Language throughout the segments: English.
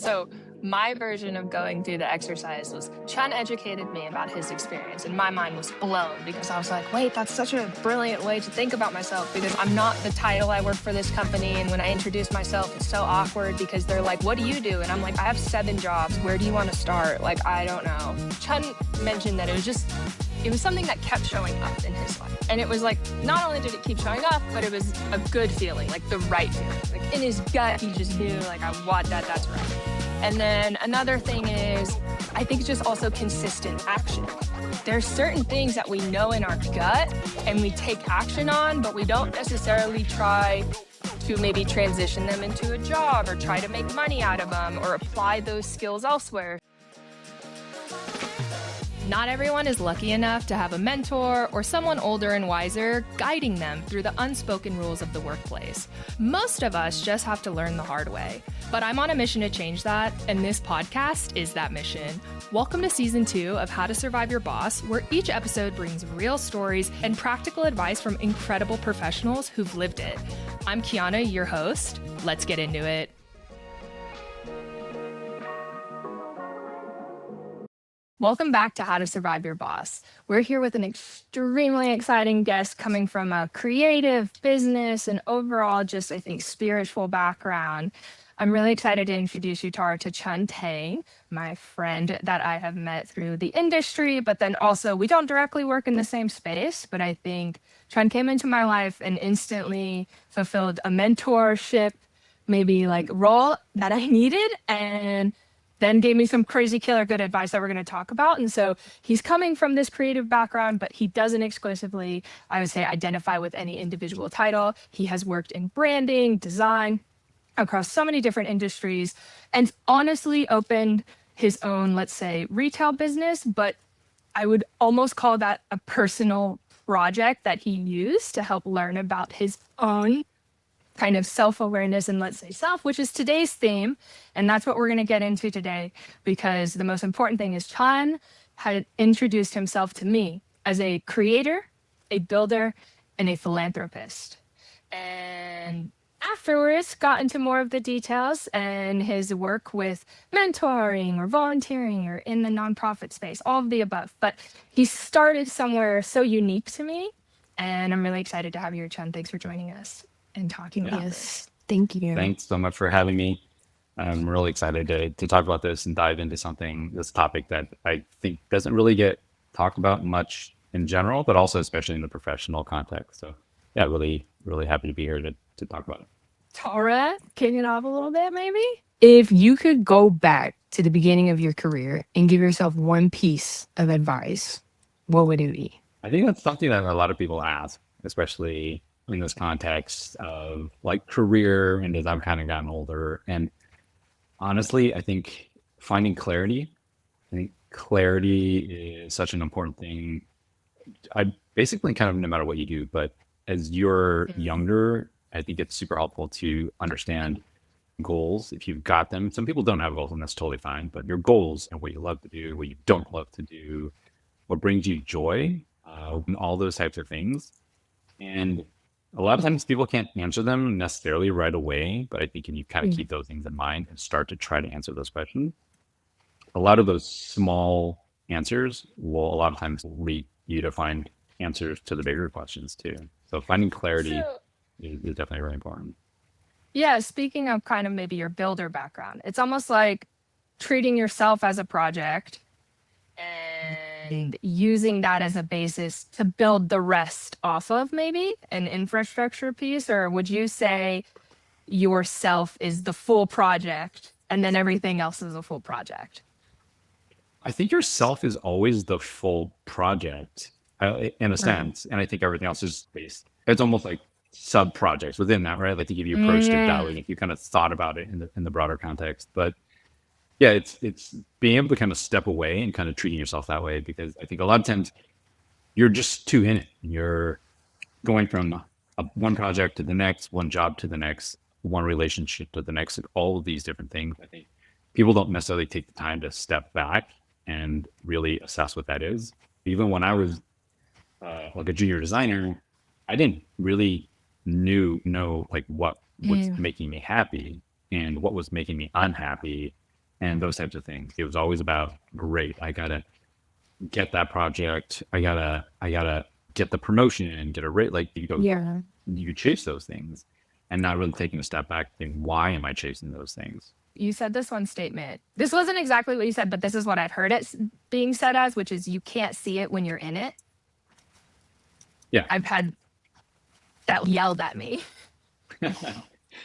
So my version of going through the exercise was Chun educated me about his experience, and my mind was blown because I was like, wait, that's such a brilliant way to think about myself, because I'm not the title. I work for this company, and when I introduce myself, it's so awkward because they're like, what do you do? And I'm like, I have 7 jobs. Where do you want to start? Like, I don't know. Chun mentioned that it was something that kept showing up in his life. And it was like, not only did it keep showing up, but it was a good feeling, like the right feeling. Like in his gut, he just knew, like, I want that, that's right. And then another thing is, I think it's just also consistent action. There's certain things that we know in our gut and we take action on, but we don't necessarily try to maybe transition them into a job or try to make money out of them or apply those skills elsewhere. Not everyone is lucky enough to have a mentor or someone older and wiser guiding them through the unspoken rules of the workplace. Most of us just have to learn the hard way. But I'm on a mission to change that, and this podcast is that mission. Welcome to Season 2 of How to Survive Your Boss, where each episode brings real stories and practical advice from incredible professionals who've lived it. I'm Kiana, your host. Let's get into it. Welcome back to How to Survive Your Boss. We're here with an extremely exciting guest coming from a creative, business, and overall just, I think, spiritual background. I'm really excited to introduce you to Chhun Tang, my friend that I have met through the industry, but then also we don't directly work in the same space, but I think Chhun came into my life and instantly fulfilled a mentorship, maybe like role that I needed, and then gave me some crazy killer good advice that we're going to talk about. And so he's coming from this creative background, but he doesn't exclusively, I would say, identify with any individual title. He has worked in branding, design, across so many different industries, and honestly opened his own, let's say, retail business, but I would almost call that a personal project that he used to help learn about his own kind of self-awareness and, let's say, self, which is today's theme. And that's what we're going to get into today, because the most important thing is Chhun had introduced himself to me as a creator, a builder, and a philanthropist. And afterwards got into more of the details and his work with mentoring or volunteering or in the nonprofit space, all of the above. But he started somewhere so unique to me, and I'm really excited to have you here, Chhun. Thanks for joining us and talking about this. Thank you. Thanks so much for having me. I'm really excited to talk about this and dive into this topic that I think doesn't really get talked about much in general, but also especially in the professional context. So yeah, really, really happy to be here to talk about it. Tara, kick it off a little bit, maybe? If you could go back to the beginning of your career and give yourself one piece of advice, what would it be? I think that's something that a lot of people ask, especially in this context of like career and as I've kind of gotten older. And honestly, I think finding clarity, is such an important thing. I basically kind of, no matter what you do, but as you're younger, I think it's super helpful to understand goals if you've got them. Some people don't have goals, and that's totally fine, but your goals and what you love to do, what you don't love to do, what brings you joy, and all those types of things. And a lot of times people can't answer them necessarily right away, but I think you kind of keep those things in mind and start to try to answer those questions. A lot of those small answers will a lot of times lead you to find answers to the bigger questions too. So finding clarity is definitely really important. Yeah, speaking of kind of maybe your builder background, it's almost like treating yourself as a project and using that as a basis to build the rest off of, maybe an infrastructure piece. Or would you say yourself is the full project and then everything else is a full project? I think yourself is always the full project in a sense. And I think everything else is based. It's almost like sub projects within that, right? Like if you approached it that way, if you kind of thought about it in the broader context. But yeah, it's being able to kind of step away and kind of treating yourself that way, because I think a lot of times you're just too in it. You're going from one project to the next, one job to the next, one relationship to the next, and all of these different things. I think people don't necessarily take the time to step back and really assess what that is. Even when I was like a junior designer, I didn't really know like what was making me happy and what was making me unhappy. and those types of things. It was always about, great, I gotta get that project. I gotta get the promotion and get a rate. Like Yeah. you chase those things and not really taking a step back, thinking, why am I chasing those things? You said this one statement. This wasn't exactly what you said, but this is what I've heard it being said as, which is you can't see it when you're in it. Yeah. I've had that yelled at me.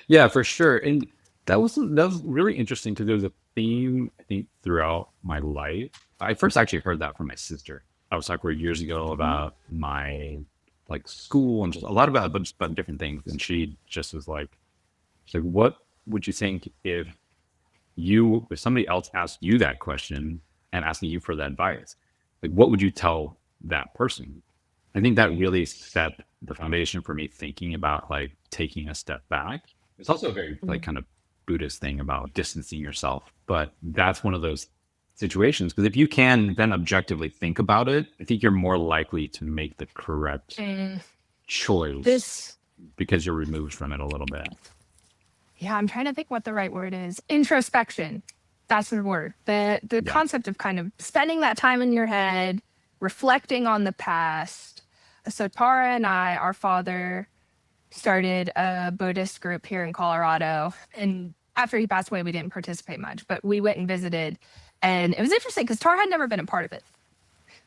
Yeah, for sure. And that was really interesting because there was a theme, I think, throughout my life. I first actually heard that from my sister. I was talking to her years ago about my like school and just a lot about, but just about different things. And she just was like, she's like, what would you think if somebody else asked you that question and asking you for that advice? Like, what would you tell that person? I think that really set the foundation for me thinking about like taking a step back. It's also a very like kind of Buddhist thing about distancing yourself, but that's one of those situations because if you can then objectively think about it, I think you're more likely to make the correct choice This, because you're removed from it a little bit. yeah, I'm trying to think what the right word is. Introspection. That's the word. The Yeah. concept of kind of spending that time in your head, reflecting on the past. So Tara and I, our father started a Buddhist group here in Colorado. And after he passed away, we didn't participate much, but we went and visited. And it was interesting because Tara had never been a part of it.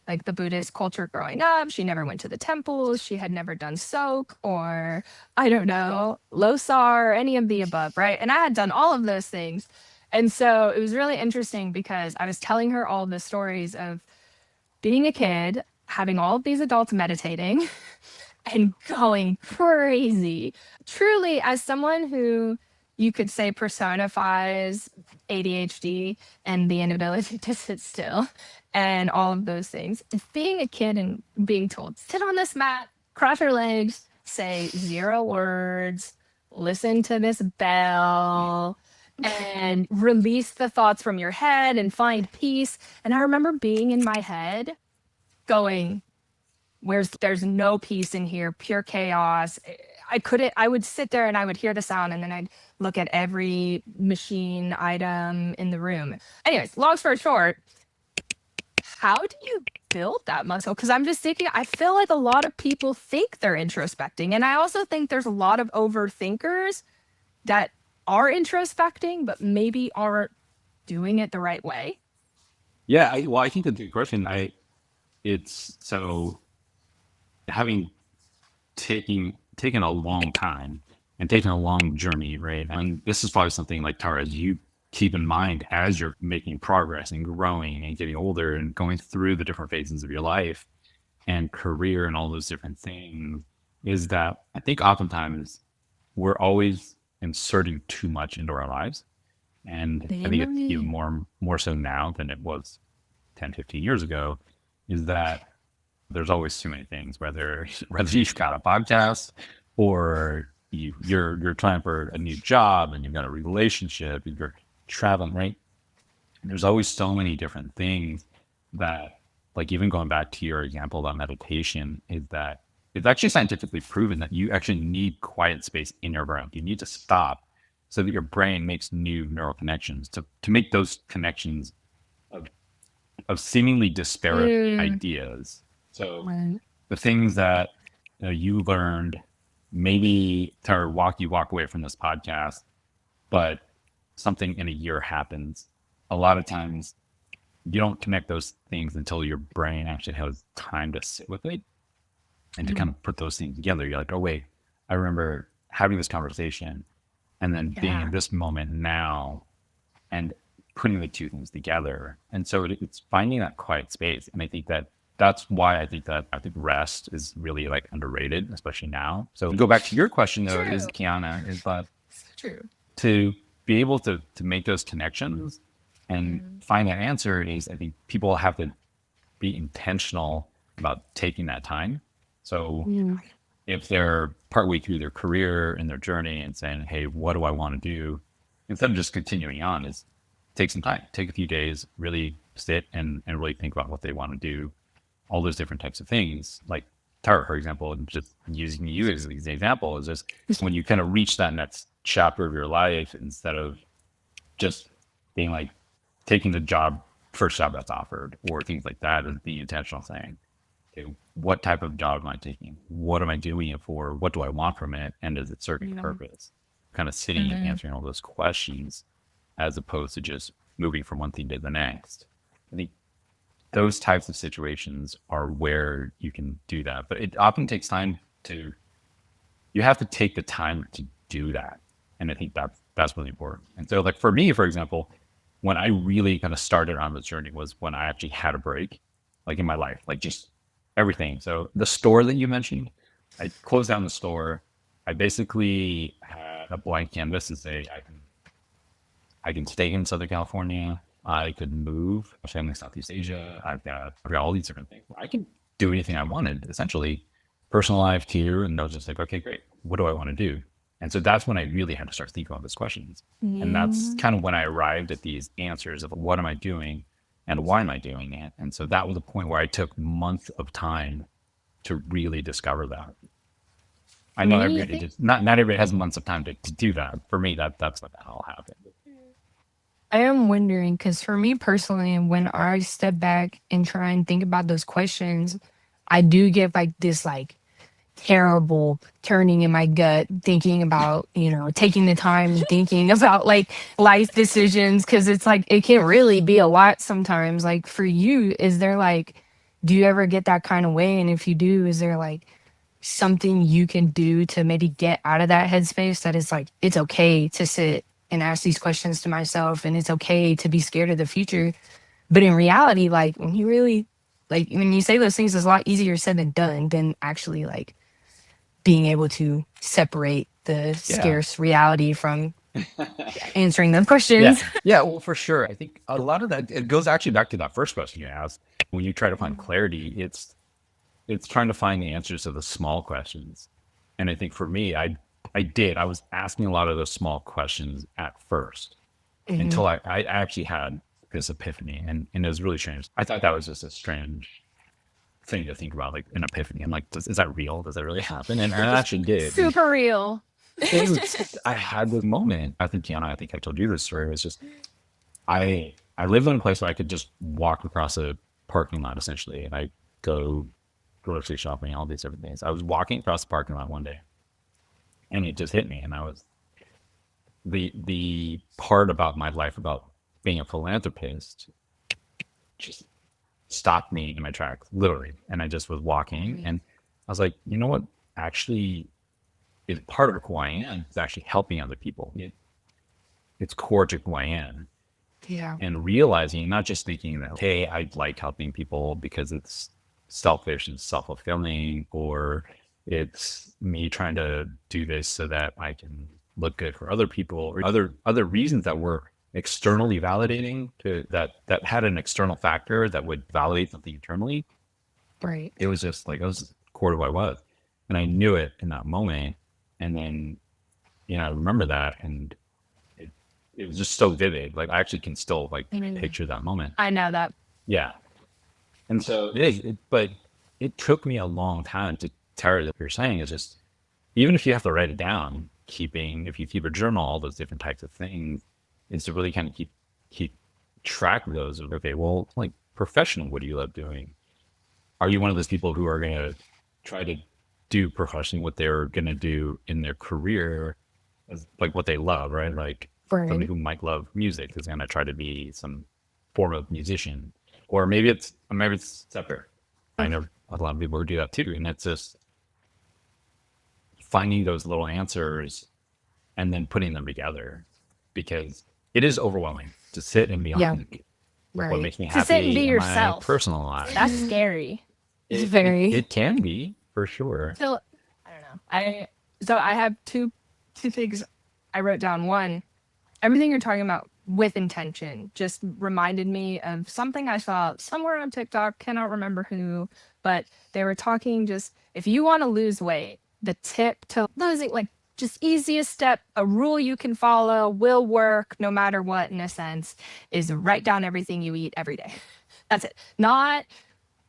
Like the Buddhist culture growing up, she never went to the temples. She had never done soak or, I don't know, losar or any of the above, right? And I had done all of those things. And so it was really interesting because I was telling her all the stories of being a kid, having all of these adults meditating and going crazy. Truly, as someone who you could say personifies ADHD and the inability to sit still and all of those things, being a kid and being told, sit on this mat, cross your legs, say 0 words, listen to this bell, and release the thoughts from your head and find peace. And I remember being in my head going, there's no peace in here, pure chaos. I would sit there and I would hear the sound and then I'd look at every machine item in the room. Anyways, long story short, how do you build that muscle? Because I'm just thinking, I feel like a lot of people think they're introspecting. And I also think there's a lot of overthinkers that are introspecting, but maybe aren't doing it the right way. Yeah, I think that the question, it's so having taken a long time and taken a long journey, right? And this is probably something like Tara, you keep in mind as you're making progress and growing and getting older and going through the different phases of your life and career and all those different things, is that I think oftentimes we're always inserting too much into our lives. And I think it's even more so now than it was 10, 15 years ago, is that there's always too many things, whether you've got a podcast or you're trying for a new job and you've got a relationship, you're traveling, right? And there's always so many different things that, like even going back to your example about meditation, is that it's actually scientifically proven that you actually need quiet space in your brain. You need to stop so that your brain makes new neural connections to make those connections of seemingly disparate ideas. So the things that you learned, maybe to walk away from this podcast, but something in a year happens. A lot of times you don't connect those things until your brain actually has time to sit with it and to kind of put those things together. You're like, oh wait, I remember having this conversation and then being in this moment now and putting the two things together. And so it's finding that quiet space. And I think that's why I think rest is really like underrated, especially now. So go back to your question though, is Kiana, is that to be able to make those connections and find that answer is, I think people have to be intentional about taking that time. So if they're partway through their career and their journey and saying, hey, what do I want to do? Instead of just continuing on, is take some time, take a few days, really sit and really think about what they want to do. All those different types of things, like Tara, for example, and just using you as an example, is just when you kind of reach that next chapter of your life, instead of just being like, taking the first job that's offered, or things like that is the intentional thing. Okay, what type of job am I taking? What am I doing it for? What do I want from it? And does it serve a purpose? Kind of sitting and answering all those questions as opposed to just moving from one thing to the next. I think those types of situations are where you can do that. But it often takes time you have to take the time to do that. And I think that's really important. And so like for me, for example, when I really kind of started on this journey was when I actually had a break, like in my life, like just everything. So the store that you mentioned, I closed down the store. I basically had a blank canvas to say I can stay in Southern California. I could move. My family in Southeast Asia. I've got all these different things. I can do anything I wanted, essentially. Personal life here, and I was just like, okay, great. What do I want to do? And so that's when I really had to start thinking about those questions. And that's kind of when I arrived at these answers of what am I doing and why am I doing it? And so that was a point where I took months of time to really discover that. I know everybody just not everybody has months of time to do that. For me, that's what all happened. I am wondering, because for me personally, when I step back and try and think about those questions, I do get like this like terrible turning in my gut, thinking about, taking the time and thinking about like life decisions, because it's like it can really be a lot sometimes. Like for you, is there like, do you ever get that kind of way? And if you do, is there like something you can do to maybe get out of that headspace that is like, it's okay to sit and ask these questions to myself, and it's okay to be scared of the future? But in reality, like when you really, like when you say those things, it's a lot easier said than done, than actually like being able to separate the scarce reality from answering the questions. Yeah, well, for sure. I think a lot of that, it goes actually back to that first question you asked. When you try to find clarity, it's trying to find the answers to the small questions. And I think for me, I was asking a lot of those small questions at first until I actually had this epiphany, and it was really strange. I thought that was just a strange thing to think about, like an epiphany. I'm like, is that real? Does that really happen? And I actually did. Super real. I had this moment. I think Kiana, I think I told you this story. It was just I lived in a place where I could just walk across a parking lot essentially, and I go grocery shopping, all these different things. I was walking across the parking lot one day, and it just hit me, and I was the part about my life about being a philanthropist just stopped me in my tracks, literally. And I just was walking, and I was like, you know what? Actually, is part of who I am is actually helping other people. It's core to who I am. Yeah. And realizing, not just thinking that, hey, I like helping people because it's selfish and self-fulfilling, or it's me trying to do this so that I can look good for other people, or other reasons that were externally validating that had an external factor that would validate something internally. Right. It was just like, it was core to what I was. And I knew it in that moment. And then, I remember that, and it was just so vivid. Like I actually can still like picture that moment. I know that. Yeah. And so but it took me a long time to tell that you're saying is just, even if you have to write it down, if you keep a journal, all those different types of things, is to really kind of keep track of those. Okay, well, like professional, what do you love doing? Are you one of those people who are going to try to do professionally what they're going to do in their career, as like what they love, right? Like somebody who might love music is going to try to be some form of musician, or maybe it's separate. I know a lot of people who do that too, and it's just finding those little answers and then putting them together, because it is overwhelming to sit and be honest. Like what makes me happy to sit and be in yourself. my personal life. That's scary. It can be, for sure. So I don't know. I have two things I wrote down. One, everything you're talking about with intention just reminded me of something I saw somewhere on TikTok, cannot remember who, but they were talking just, if you want to lose weight, the tip to losing, like just easiest step, a rule you can follow, will work no matter what, in a sense, is write down everything you eat every day. That's it. Not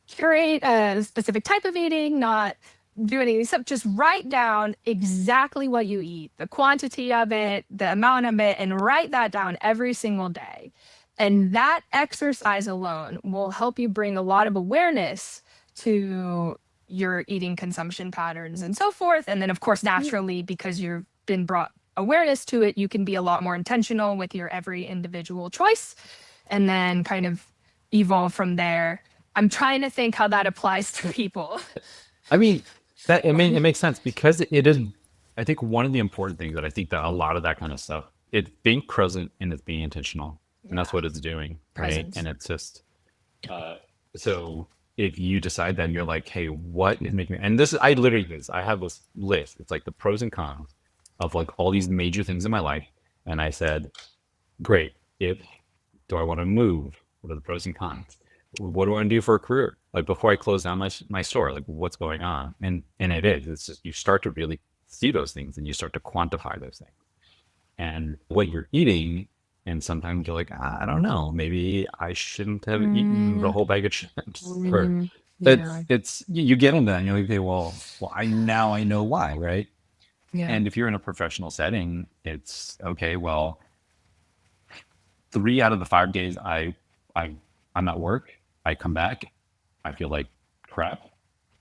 curate a specific type of eating, not do anything except just write down exactly what you eat, the quantity of it, the amount of it, and write that down every single day. And that exercise alone will help you bring a lot of awareness to your eating consumption patterns and so forth. And then, of course, naturally, because you've been brought awareness to it, you can be a lot more intentional with your every individual choice and then kind of evolve from there. I'm trying to think how that applies to people. I mean, it makes sense because it is, I think one of the important things that I think that a lot of that kind of stuff, it's being present and it's being intentional. And that's what it's doing. Right. Presence. And it's just, so if you decide that you're like, hey, what is making me, and this is, I literally do this, I have this list. It's like the pros and cons of like all these major things in my life. And I said, great. Do I want to move? What are the pros and cons? What do I want to do for a career? Like before I close down my store, like what's going on? And it's just, you start to really see those things and you start to quantify those things and what you're eating. And sometimes you're like, I don't know, maybe I shouldn't have eaten the whole bag of chips. Or it's you get into that and you're like, okay, well, I know why, right? Yeah. And if you're in a professional setting, it's okay. Well, 3 out of the 5 days I'm at work, I come back, I feel like crap.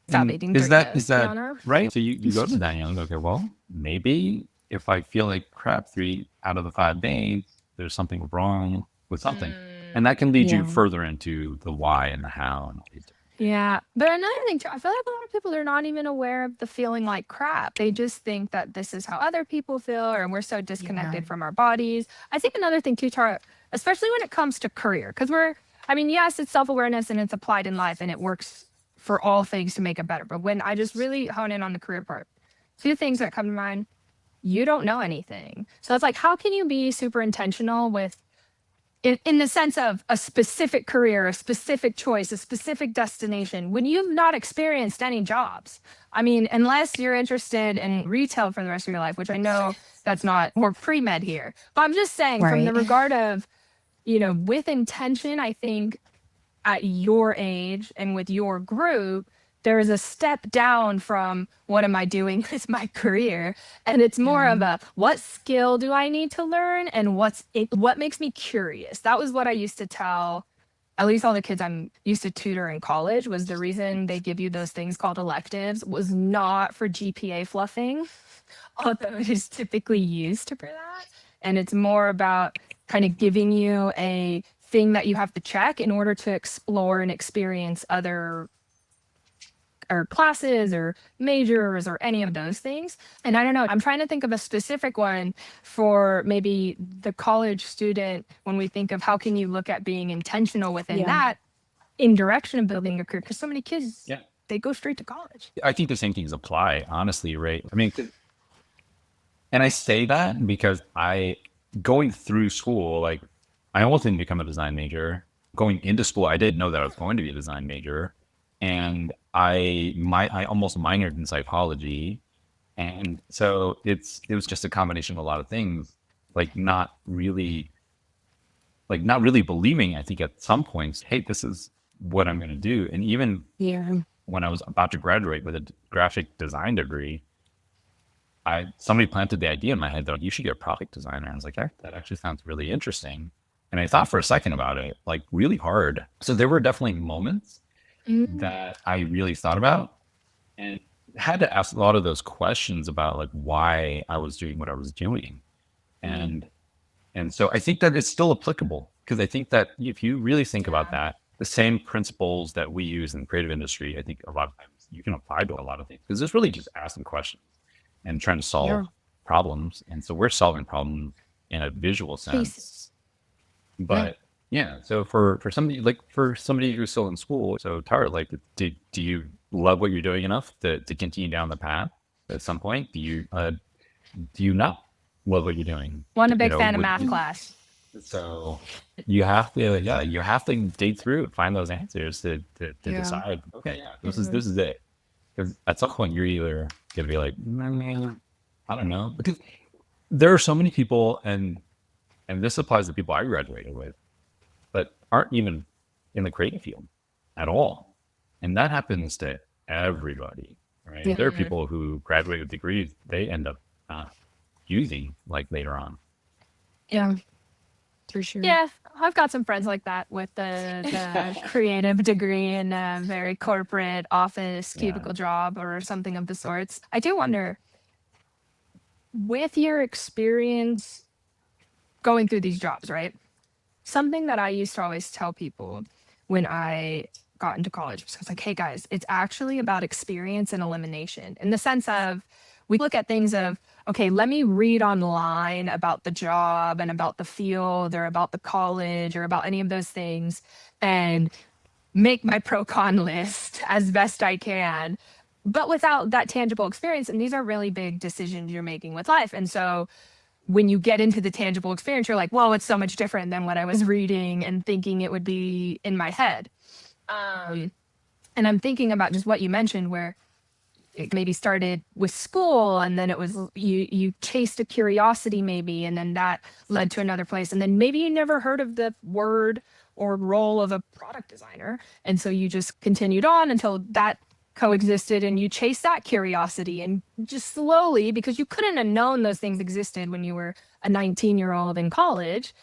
Stop And eating is that Kiana. right? So you go to that and you're like, okay, well, maybe if I feel like crap 3 out of the 5 days, there's something wrong with something. And that can lead you further into the why and the how and all these different. Yeah. But another thing too, I feel like a lot of people, they're not even aware of the feeling like crap. They just think that this is how other people feel, or we're so disconnected from our bodies. I think another thing too, Tara, especially when it comes to career, because yes, it's self-awareness and it's applied in life and it works for all things to make it better. But when I just really hone in on the career part, 2 things that come to mind, you don't know anything. So it's like, how can you be super intentional with, in the sense of a specific career, a specific choice, a specific destination, when you've not experienced any jobs? I mean, unless you're interested in retail for the rest of your life, which I know that's not, or pre-med here. But I'm just saying from the regard of, with intention, I think at your age and with your group, there is a step down from what am I doing with my career? And it's more of a, what skill do I need to learn? And what makes me curious? That was what I used to tell, at least all the kids I'm used to tutor in college, was the reason they give you those things called electives was not for GPA fluffing, although it is typically used for that. And it's more about kind of giving you a thing that you have to check in order to explore and experience other or classes or majors or any of those things. And I don't know, I'm trying to think of a specific one for maybe the college student when we think of how can you look at being intentional within that in direction of building a career, because so many kids, they go straight to college. I think the same things apply, honestly, right? I mean, and I say that because going through school, like I almost didn't become a design major. Going into school, I didn't know that I was going to be a design major. And I almost minored in psychology. And so it was just a combination of a lot of things, like not really believing, I think at some points, hey, this is what I'm going to do. And even when I was about to graduate with a graphic design degree, somebody planted the idea in my head that you should get a product designer. I was like, that actually sounds really interesting. And I thought for a second about it, like really hard. So there were definitely moments that I really thought about and had to ask a lot of those questions about like why I was doing what I was doing. And so I think that it's still applicable, because I think that if you really think about that, the same principles that we use in the creative industry, I think a lot of times you can apply to a lot of things, because it's really just asking questions and trying to solve problems. And so we're solving problems in a visual sense. But so for somebody who's still in school, so Tara, like, do you love what you're doing enough to continue down the path at some point? Do you not love what you're doing? One, a big fan of math class. So you have to dig through and find those answers to decide, okay, this is it. Because at some point you're either gonna be like, I don't know, because there are so many people, and this applies to people I graduated with, but aren't even in the creative field at all. And that happens to everybody, right? There are people who graduate with degrees, they end up using like later on. Yeah. for sure. Yeah, I've got some friends like that with the creative degree in a very corporate office Yeah. cubicle job or something of the sorts. I do wonder, with your experience going through these jobs, right? Something that I used to always tell people when I got into college was I was like, hey guys, it's actually about experience and elimination in the sense of we look at things of, okay, let me read online about the job and about the field or about the college or about any of those things and make my pro con list as best I can, but without that tangible experience. And these are really big decisions you're making with life. And so when you get into the tangible experience, you're like, whoa, it's so much different than what I was reading and thinking it would be in my head. Um, and I'm thinking about just what you mentioned, where it maybe started with school and then it was you chased a curiosity maybe and then that led to another place and then maybe you never heard of the word or role of a product designer and so you just continued on until that coexisted and you chased that curiosity and just slowly because you couldn't have known those things existed when you were a 19-year-old in college,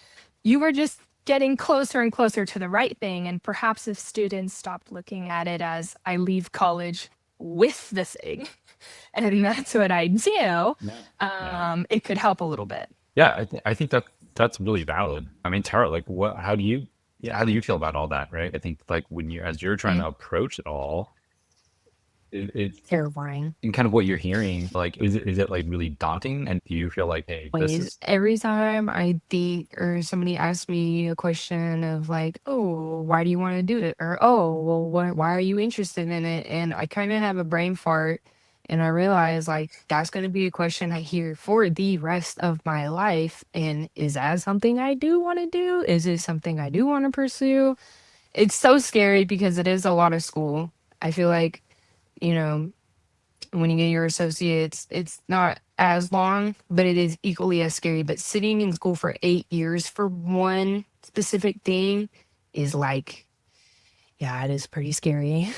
you were just getting closer and closer to the right thing. And perhaps if students stopped looking at it as I leave college with the thing, and that's what I do, Yeah. Yeah. it could help a little bit. Yeah, I think that that's really valid. I mean, Tara, like, what? How do you? Yeah, how do you feel about all that? Right? I think like when you as you're trying to approach it all, it Terrifying. and kind of what you're hearing, like, is it like really daunting? And do you feel like, hey, this Ways. is Every time I think or somebody asks me a question of like, oh, why do you want to do it? Or, oh, well, why are you interested in it? And I kind of have a brain fart and I realize like that's going to be a question I hear for the rest of my life. And is that something I do want to do? Is it something I do want to pursue? It's so scary because it is a lot of school. I feel like, you know, when you get your associates, it's not as long, but it is equally as scary. But sitting in school for 8 years for one specific thing is like, yeah, it is pretty scary.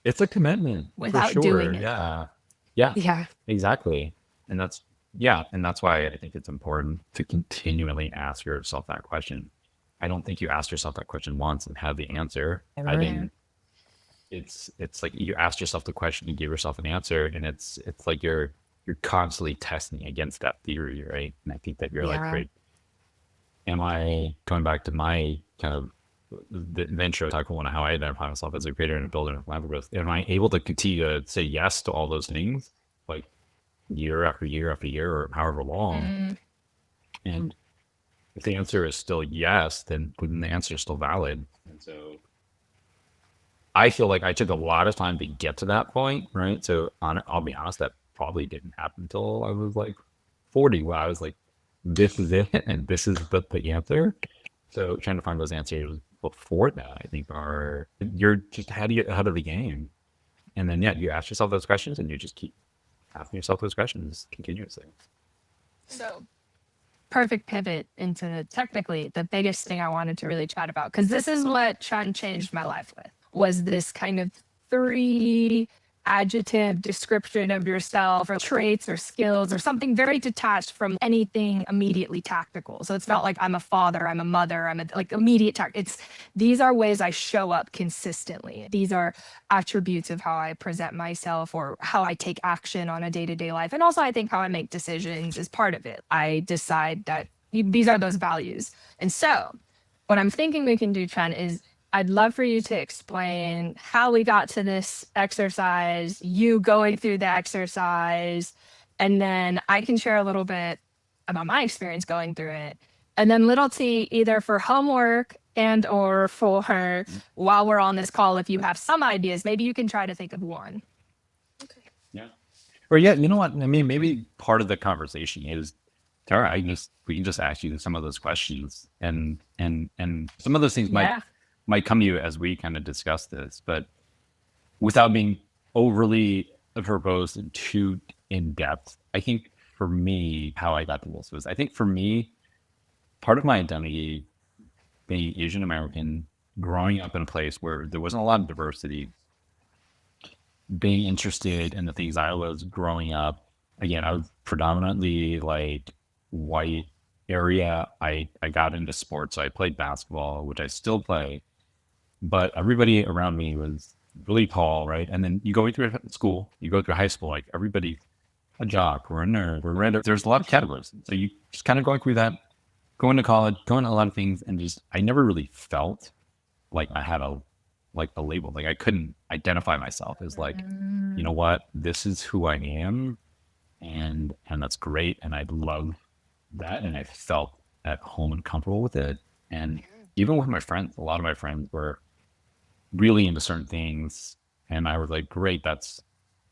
it's a commitment for Without sure. doing it. Yeah. Yeah, Yeah, exactly. And that's yeah, and that's why I think it's important to continually ask yourself that question. I don't think you ask yourself that question once and have the answer. I ever. think it's like you ask yourself the question, you give yourself an answer, and it's like you're constantly testing against that theory, right? And I think that you're like, Yeah, great, am I going back to my kind of the intro title on how I identify myself as a creator and a builder and a philanthropist? Am I able to continue to say yes to all those things, like year after year after year, or however long? Mm, And if the answer is still yes, then the answer is still valid. And so I feel like I took a lot of time to get to that point, right? So I'll be honest, that probably didn't happen until I was like 40, where I was like, this is it, and this is the answer. So trying to find those answers before that, I think you're just ahead of the game. And then yeah, you ask yourself those questions, and you just keep asking yourself those questions continuously. so perfect pivot into technically the biggest thing I wanted to really chat about because this is what Chun changed my life with was this kind of three adjective description of yourself or traits or skills or something very detached from anything immediately tactical. So it's not like I'm a father, I'm a mother, I'm a like immediate it's these are ways I show up consistently. These are attributes of how I present myself or how I take action on a day-to-day life. And also I think how I make decisions is part of it. I decide that these are those values. And so what I'm thinking we can do, Chen, is I'd love for you to explain how we got to this exercise, you going through the exercise, and then I can share a little bit about my experience going through it. And then little T, either for homework and or for her while we're on this call, if you have some ideas, maybe you can try to think of one. Yeah. Or yeah, you know what? I mean, maybe part of the conversation is, Tara, we can just ask you some of those questions, and some of those things Yeah. might come to you as we kind of discuss this, but without being overly verbose and too in depth. I think for me, how I got to this was, I think for me, part of my identity, being Asian American, growing up in a place where there wasn't a lot of diversity, being interested in the things I was growing up. Again, I was predominantly like white, area, I got into sports. So I played basketball, which I still play, but everybody around me was really tall, right? And then you go through school, you go through high school, like everybody, a jock or a nerd or random. There's a lot of categories. So you just kind of going through that, going to college, going to a lot of things, and just I never really felt like I had a label. Like I couldn't identify myself as like, you know what, this is who I am, and that's great, and I love that, and I felt at home and comfortable with it. And even with my friends, a lot of my friends were really into certain things, and I was like, great, that's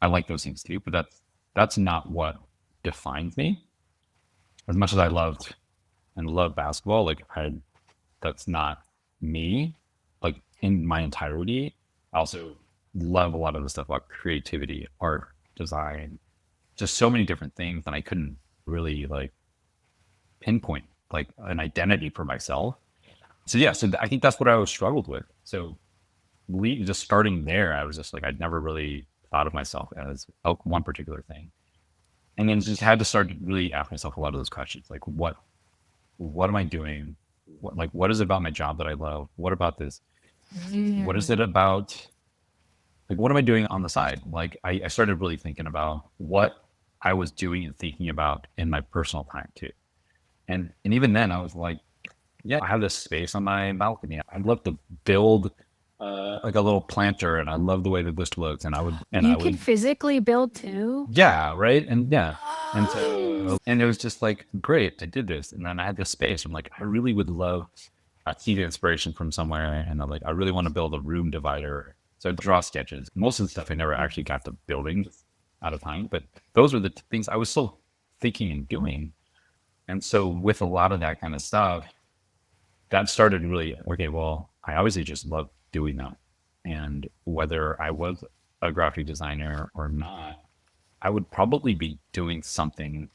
I like those things too, but that's not what defines me. As much as I loved and love basketball, like I that's not me, like in my entirety. I also love a lot of the stuff about creativity, art, design, just so many different things that I couldn't really like pinpoint like an identity for myself. So yeah, so I think that's what I was struggled with. So just starting there, I was just like, I'd never really thought of myself as one particular thing. And then just had to start to really ask myself a lot of those questions, like what am I doing? What is it about my job that I love? What about this? What is it about? Like, what am I doing on the side? Like, I started really thinking about what I was doing and thinking about in my personal time too. And even then, I was like, yeah, I have this space on my balcony. I'd love to build like a little planter, and I love the way that this looks. And I You could would, physically build too. yeah, right, and yeah, and so and it was just like great, I did this, and then I had this space. I'm like, I really would love. I see the inspiration from somewhere, and I'm like, I really want to build a room divider. So I draw sketches. Most of the stuff I never actually got to building out of time, but those were the things I was still thinking and doing. And so with a lot of that kind of stuff, that started really, okay, well, I obviously just love doing that. And whether I was a graphic designer or not, I would probably be doing something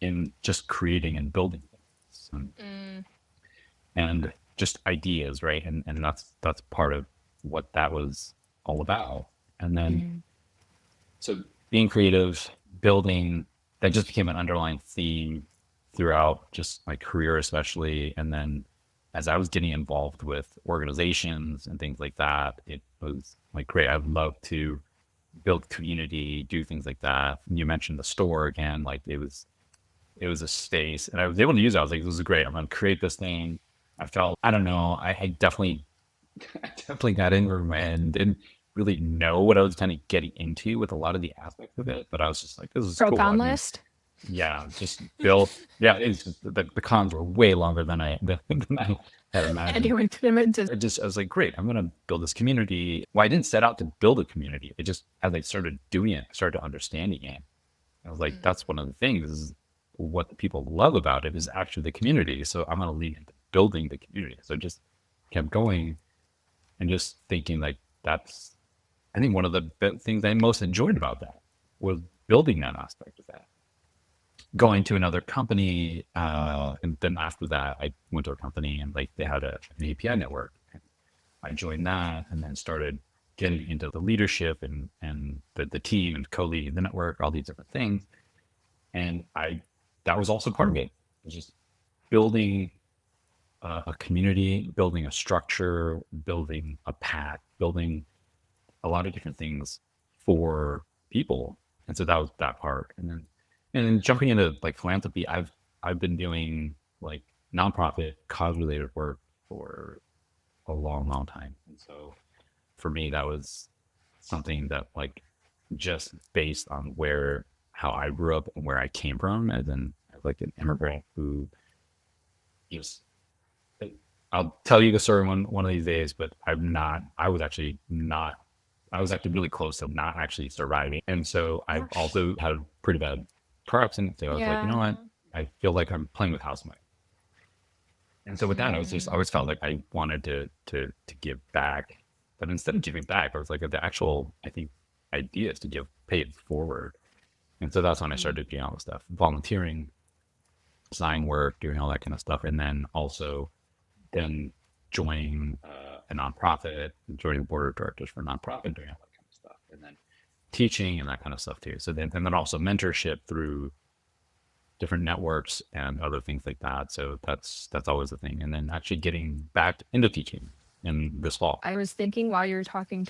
in just creating and building things and just ideas, right? And that's part of what that was all about. And then so being creative, building, that just became an underlying theme throughout just my career, especially. And then as I was getting involved with organizations and things like that, it was like, great, I'd love to build community, do things like that. And you mentioned the store again, like it was a space and I was able to use it. I was like, this is great. I'm going to create this thing. I felt, I don't know, I definitely I definitely got in and didn't really know what I was kind of getting into with a lot of the aspects of it, but I was just like, this is cool. I Profound mean, list. yeah, just build. Yeah, it's just, the cons were way longer than than I had And imagined. you went to I was like, great, I'm gonna build this community. Well, I didn't set out to build a community. It just as I started doing it, I started understanding it. I was like, that's one of the things is what the people love about it is actually the community. So I'm gonna lean into building the community. So just kept going and just thinking like that's I think one of the things I most enjoyed about that was building that aspect of that. Going to another company, and then after that, I went to a company and like they had an API network. And I joined that, and then started getting into the leadership and the team and co-leading the network, all these different things. And I that was also part of it. It was just building a community, building a structure, building a path, building a lot of different things for people. And so that was that part. And then jumping into like philanthropy, I've been doing like nonprofit cause related work for a long, long time. And so for me that was something that like just based on where how I grew up and where I came from as like an immigrant who just I'll tell you the story one of these days, but I was actually really close to not actually surviving. And so I've also had a pretty bad car accident. So I was like, you know what? I feel like I'm playing with house money. And so with that, I always felt like I wanted to give back. But instead of giving back, I was like, the actual, I think, idea is to pay it forward. And so that's when I started doing all this stuff, volunteering, design work, doing all that kind of stuff. And then also then joining a nonprofit, joining the board of directors for a nonprofit, doing all that kind of stuff. And then teaching and that kind of stuff too. So then, and then also mentorship through different networks and other things like that. So that's always the thing. And then actually getting back into teaching in this fall. I was thinking while you were talking,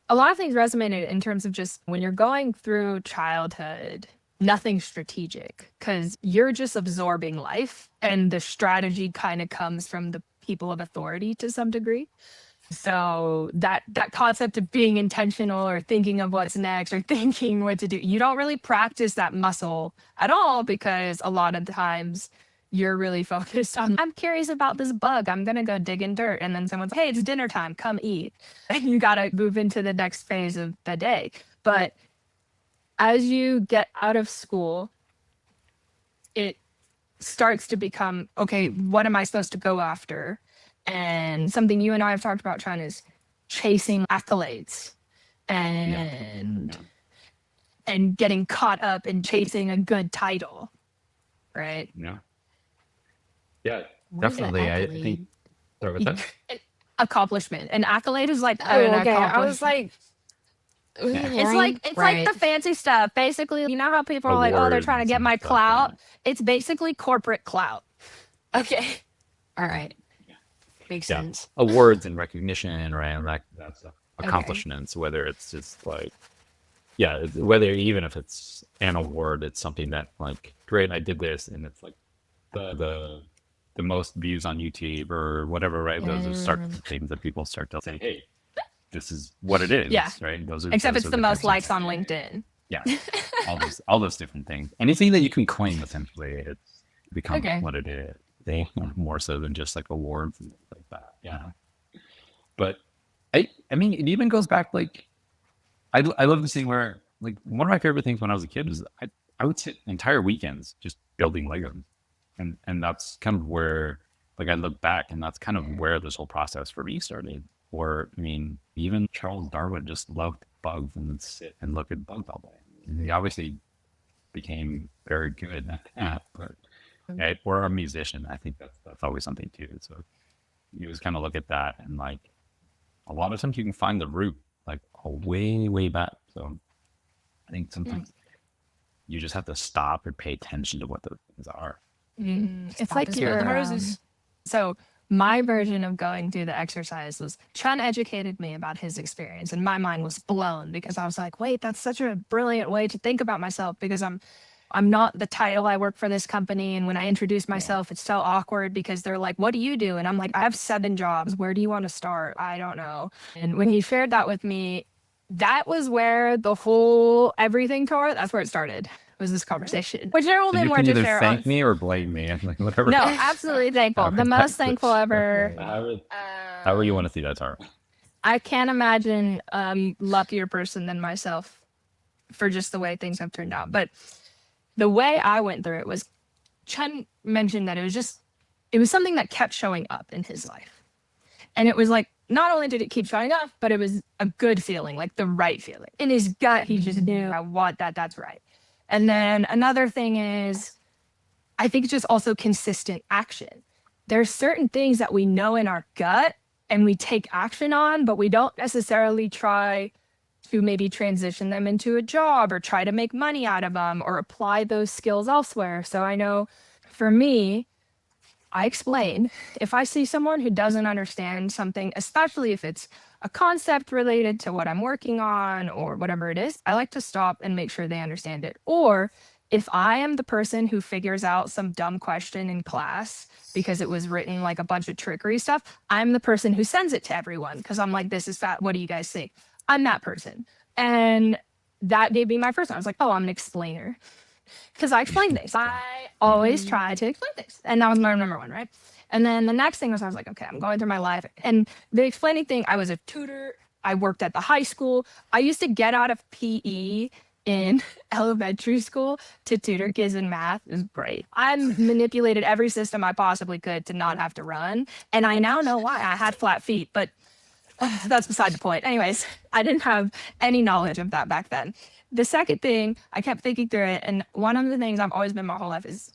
a lot of things resonated in terms of just when you're going through childhood, nothing strategic because you're just absorbing life, and the strategy kind of comes from the people of authority to some degree. So that concept of being intentional or thinking of what's next or thinking what to do, you don't really practice that muscle at all because a lot of times you're really focused on, I'm curious about this bug. I'm going to go dig in dirt. And then someone's, hey, it's dinner time. Come eat. And you got to move into the next phase of the day. But as you get out of school, it starts to become, okay, what am I supposed to go after? And something you and I have talked about, Chhun, is chasing accolades and getting caught up in chasing a good title, right? Yeah, What is an definitely. I accolade? think. Sorry, what's that? An accomplishment. An accolade is like Oh, an okay. I was accomplishment. like, It's like the fancy stuff. Basically, you know how people are like, oh, they're trying to get my clout. It's basically corporate clout. okay. All right. Makes sense. Awards and recognition, right? And that stuff. Accomplishments, whether it's just like, whether even if it's an award, it's something that like, great, I did this, and it's like the most views on YouTube or whatever, right? Those are start things that people start to say, hey, this is what it is, right? Except those it's are the most types of likes things. on LinkedIn. Yeah, all those different things. Anything that you can claim, essentially, it's become what it is. They more so than just like awards and things like that. Yeah, but I mean, it even goes back like I love the scene where like one of my favorite things when I was a kid was I would sit entire weekends just building Legos, and that's kind of where like I look back, and that's kind of where this whole process for me started. Or I mean, even Charles Darwin just loved bugs and would sit and look at bugs all day. And he obviously became very good at that, but right? Or a musician, I think that's always something too. So you just kind of look at that, and like a lot of times you can find the root like way back. So I think sometimes you just have to stop and pay attention to what those things are. It's like so my version of going through the exercise was Chhun educated me about his experience, and my mind was blown because I was like, wait, that's such a brilliant way to think about myself, because I'm not the title. I work for this company. And when I introduce myself, it's so awkward because they're like, what do you do? And I'm like, I have 7 jobs. Where do you want to start? I don't know. And when he shared that with me, that was where the whole everything tour, that's where it started, was this conversation. Which there will be more to share. You can either thank me or blame me. Like whatever. No, absolutely thankful. The most thankful ever. However you want to see that, Tara. I can't imagine a luckier person than myself for just the way things have turned out. But the way I went through it was, Chhun mentioned that it was something that kept showing up in his life. And it was like, not only did it keep showing up, but it was a good feeling, like the right feeling. In his gut, he just knew, I want that, that's right. And then another thing is, I think just also consistent action. There's certain things that we know in our gut and we take action on, but we don't necessarily try to maybe transition them into a job or try to make money out of them or apply those skills elsewhere. So I know for me, I explain, if I see someone who doesn't understand something, especially if it's a concept related to what I'm working on or whatever it is, I like to stop and make sure they understand it. Or if I am the person who figures out some dumb question in class because it was written like a bunch of trickery stuff, I'm the person who sends it to everyone because I'm like, this is fat. What do you guys think? I'm that person. And that gave me my first one. I was like, oh, I'm an explainer. Because I explain things. I always try to explain things. And that was my number one, right? And then the next thing was, I was like, okay, I'm going through my life. And the explaining thing, I was a tutor. I worked at the high school. I used to get out of PE in elementary school to tutor kids in math. It was great. I manipulated every system I possibly could to not have to run. And I now know why. I had flat feet, but that's beside the point. Anyways, I didn't have any knowledge of that back then. The second thing, I kept thinking through it, and one of the things I've always been my whole life is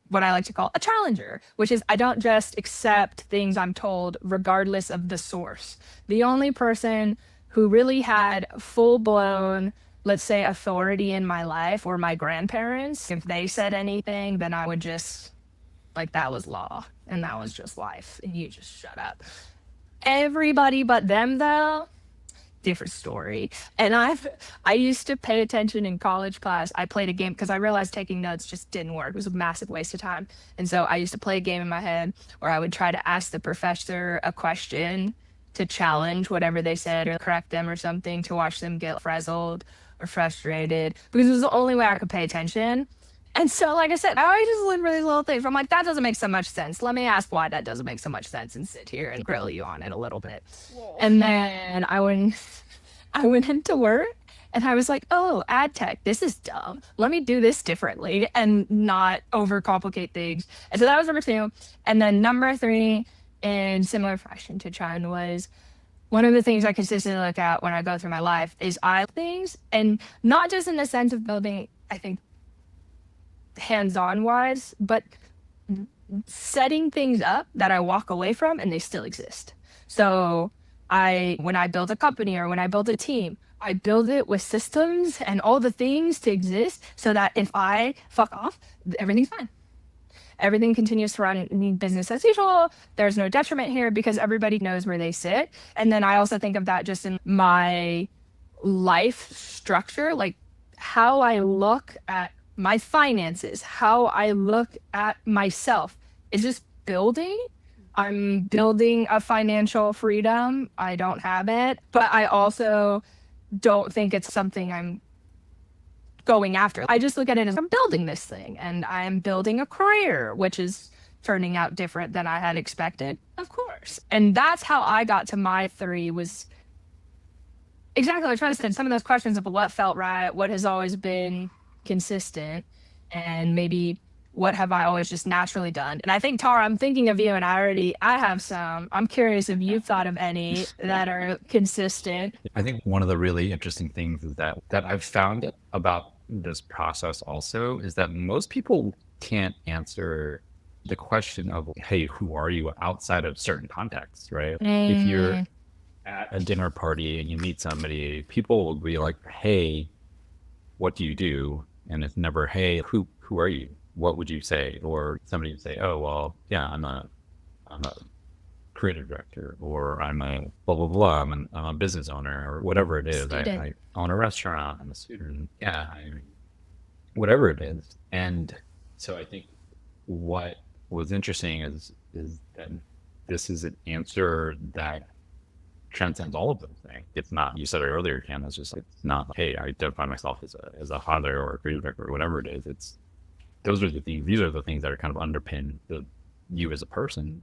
what I like to call a challenger, which is I don't just accept things I'm told regardless of the source. The only person who really had full-blown let's say, authority in my life or my grandparents. If they said anything, then I would just, like, that was law and that was just life. And you just shut up. Everybody but them, though, different story. And I used to pay attention in college class. I played a game because I realized taking notes just didn't work. It was a massive waste of time. And so I used to play a game in my head where I would try to ask the professor a question to challenge whatever they said or correct them or something, to watch them get frazzled or frustrated, because it was the only way I could pay attention. And so, like I said, I always just learn really little things. I'm like, that doesn't make so much sense. Let me ask why that doesn't make so much sense and sit here and grill you on it a little bit. And then I went into work and I was like, oh, ad tech, this is dumb. Let me do this differently and not overcomplicate things. And so that was number 2. And then number 3, in similar fashion to Chun, was one of the things I consistently look at when I go through my life is I things, and not just in the sense of building, I think, hands-on wise, but setting things up that I walk away from and they still exist. So when I build a company or when I build a team, I build it with systems and all the things to exist so that if I fuck off, everything's fine. Everything continues to run in business as usual. There's no detriment here because everybody knows where they sit. And then I also think of that just in my life structure, like how I look at my finances, how I look at myself is just building. I'm building a financial freedom. I don't have it, but I also don't think it's something I'm going after. I just look at it as I'm building this thing and I'm building a career, which is turning out different than I had expected, of course. And that's how I got to my 3, was exactly what I tried to say. Some of those questions of what felt right, what has always been consistent, and maybe what have I always just naturally done. And I think, Tara, I'm thinking of you, and I have some. I'm curious if you've thought of any that are consistent. I think one of the really interesting things is that I've found about this process also is that most people can't answer the question of, hey, who are you, outside of certain contexts, right? If you're at a dinner party and you meet somebody, people will be like, hey, what do you do? And it's never, hey, who are you? What would you say? Or somebody would say, oh, well, yeah, I'm a creative director, or I'm a blah, blah, blah. I'm a business owner, or whatever it is. I own a restaurant. I'm a student. Yeah. Whatever it is. And so I think what was interesting is that this is an answer that transcends all of those things. It's not, you said it earlier, Kiana, it's not, hey, I identify myself as a father or a creative director or whatever it is. It's, these are the things that are kind of underpin you as a person.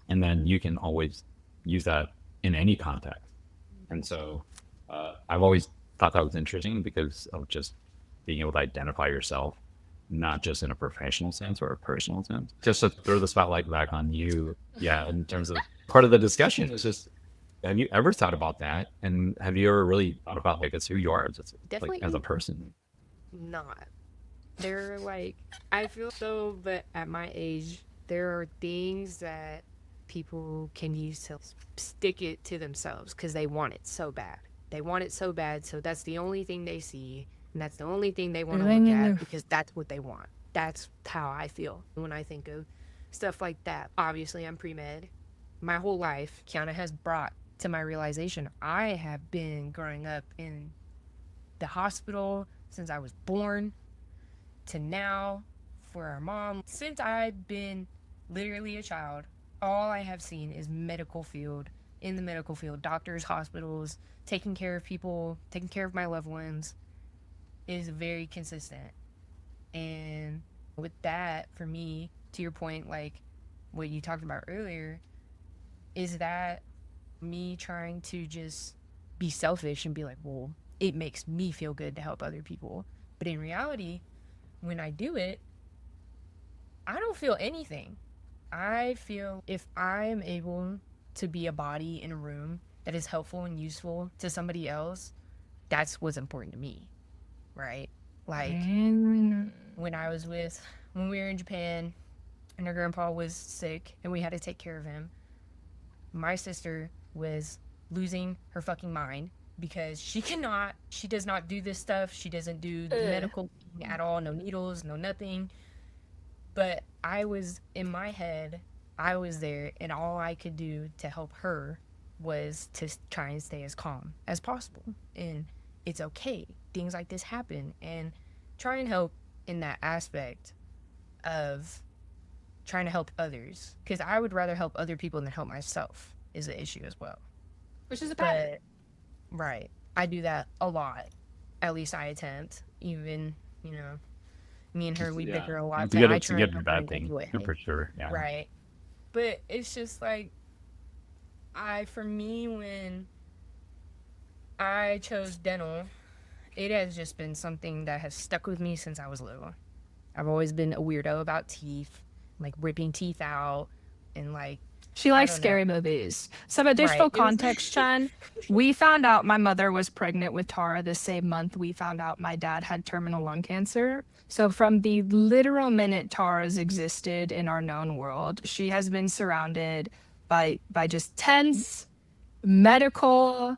And then you can always use that in any context. And so I've always thought that was interesting because of just being able to identify yourself, not just in a professional sense or a personal sense. Just to throw the spotlight back on you, yeah, in terms of part of the discussion is just, have you ever thought about that? And have you ever really thought about, like, it's who you are as a person? Not. They're like, I feel so, but at my age, there are things that people can use to stick it to themselves because they want it so bad. They want it so bad, so that's the only thing they see, and that's the only thing they want to look at because that's what they want. That's how I feel when I think of stuff like that. Obviously, I'm pre-med. My whole life, Kiana has brought to my realization, I have been growing up in the hospital since I was born to now for our mom. Since I've been literally a child, all I have seen is in the medical field, doctors, hospitals, taking care of people, taking care of my loved ones is very consistent. And with that, for me, to your point, like what you talked about earlier, is that me trying to just be selfish and be like, well, it makes me feel good to help other people. But in reality, when I do it, I don't feel anything. I feel if I am able to be a body in a room that is helpful and useful to somebody else, that's what's important to me, right? Like when we were in Japan and our grandpa was sick and we had to take care of him, my sister was losing her fucking mind because she does not do this stuff. She doesn't do the medical thing at all, no needles, no nothing. But in my head, I was there, and all I could do to help her was to try and stay as calm as possible. And it's okay. Things like this happen. And try and help in that aspect of trying to help others. Because I would rather help other people than help myself, is the issue as well. Which is a bad. But, right. I do that a lot. At least I attempt. Even, me and her, we bicker a lot. To but get I it to try get and a help bad her thing anyway. for sure. Yeah. Right. But it's just like, for me, when I chose dental, it has just been something that has stuck with me since I was little. I've always been a weirdo about teeth, like ripping teeth out, and like, She likes don't know. scary movies. Some additional Right. context, Chun. We found out my mother was pregnant with Tara the same month we found out my dad had terminal lung cancer. So from the literal minute Tara's existed in our known world, she has been surrounded by just tense, medical,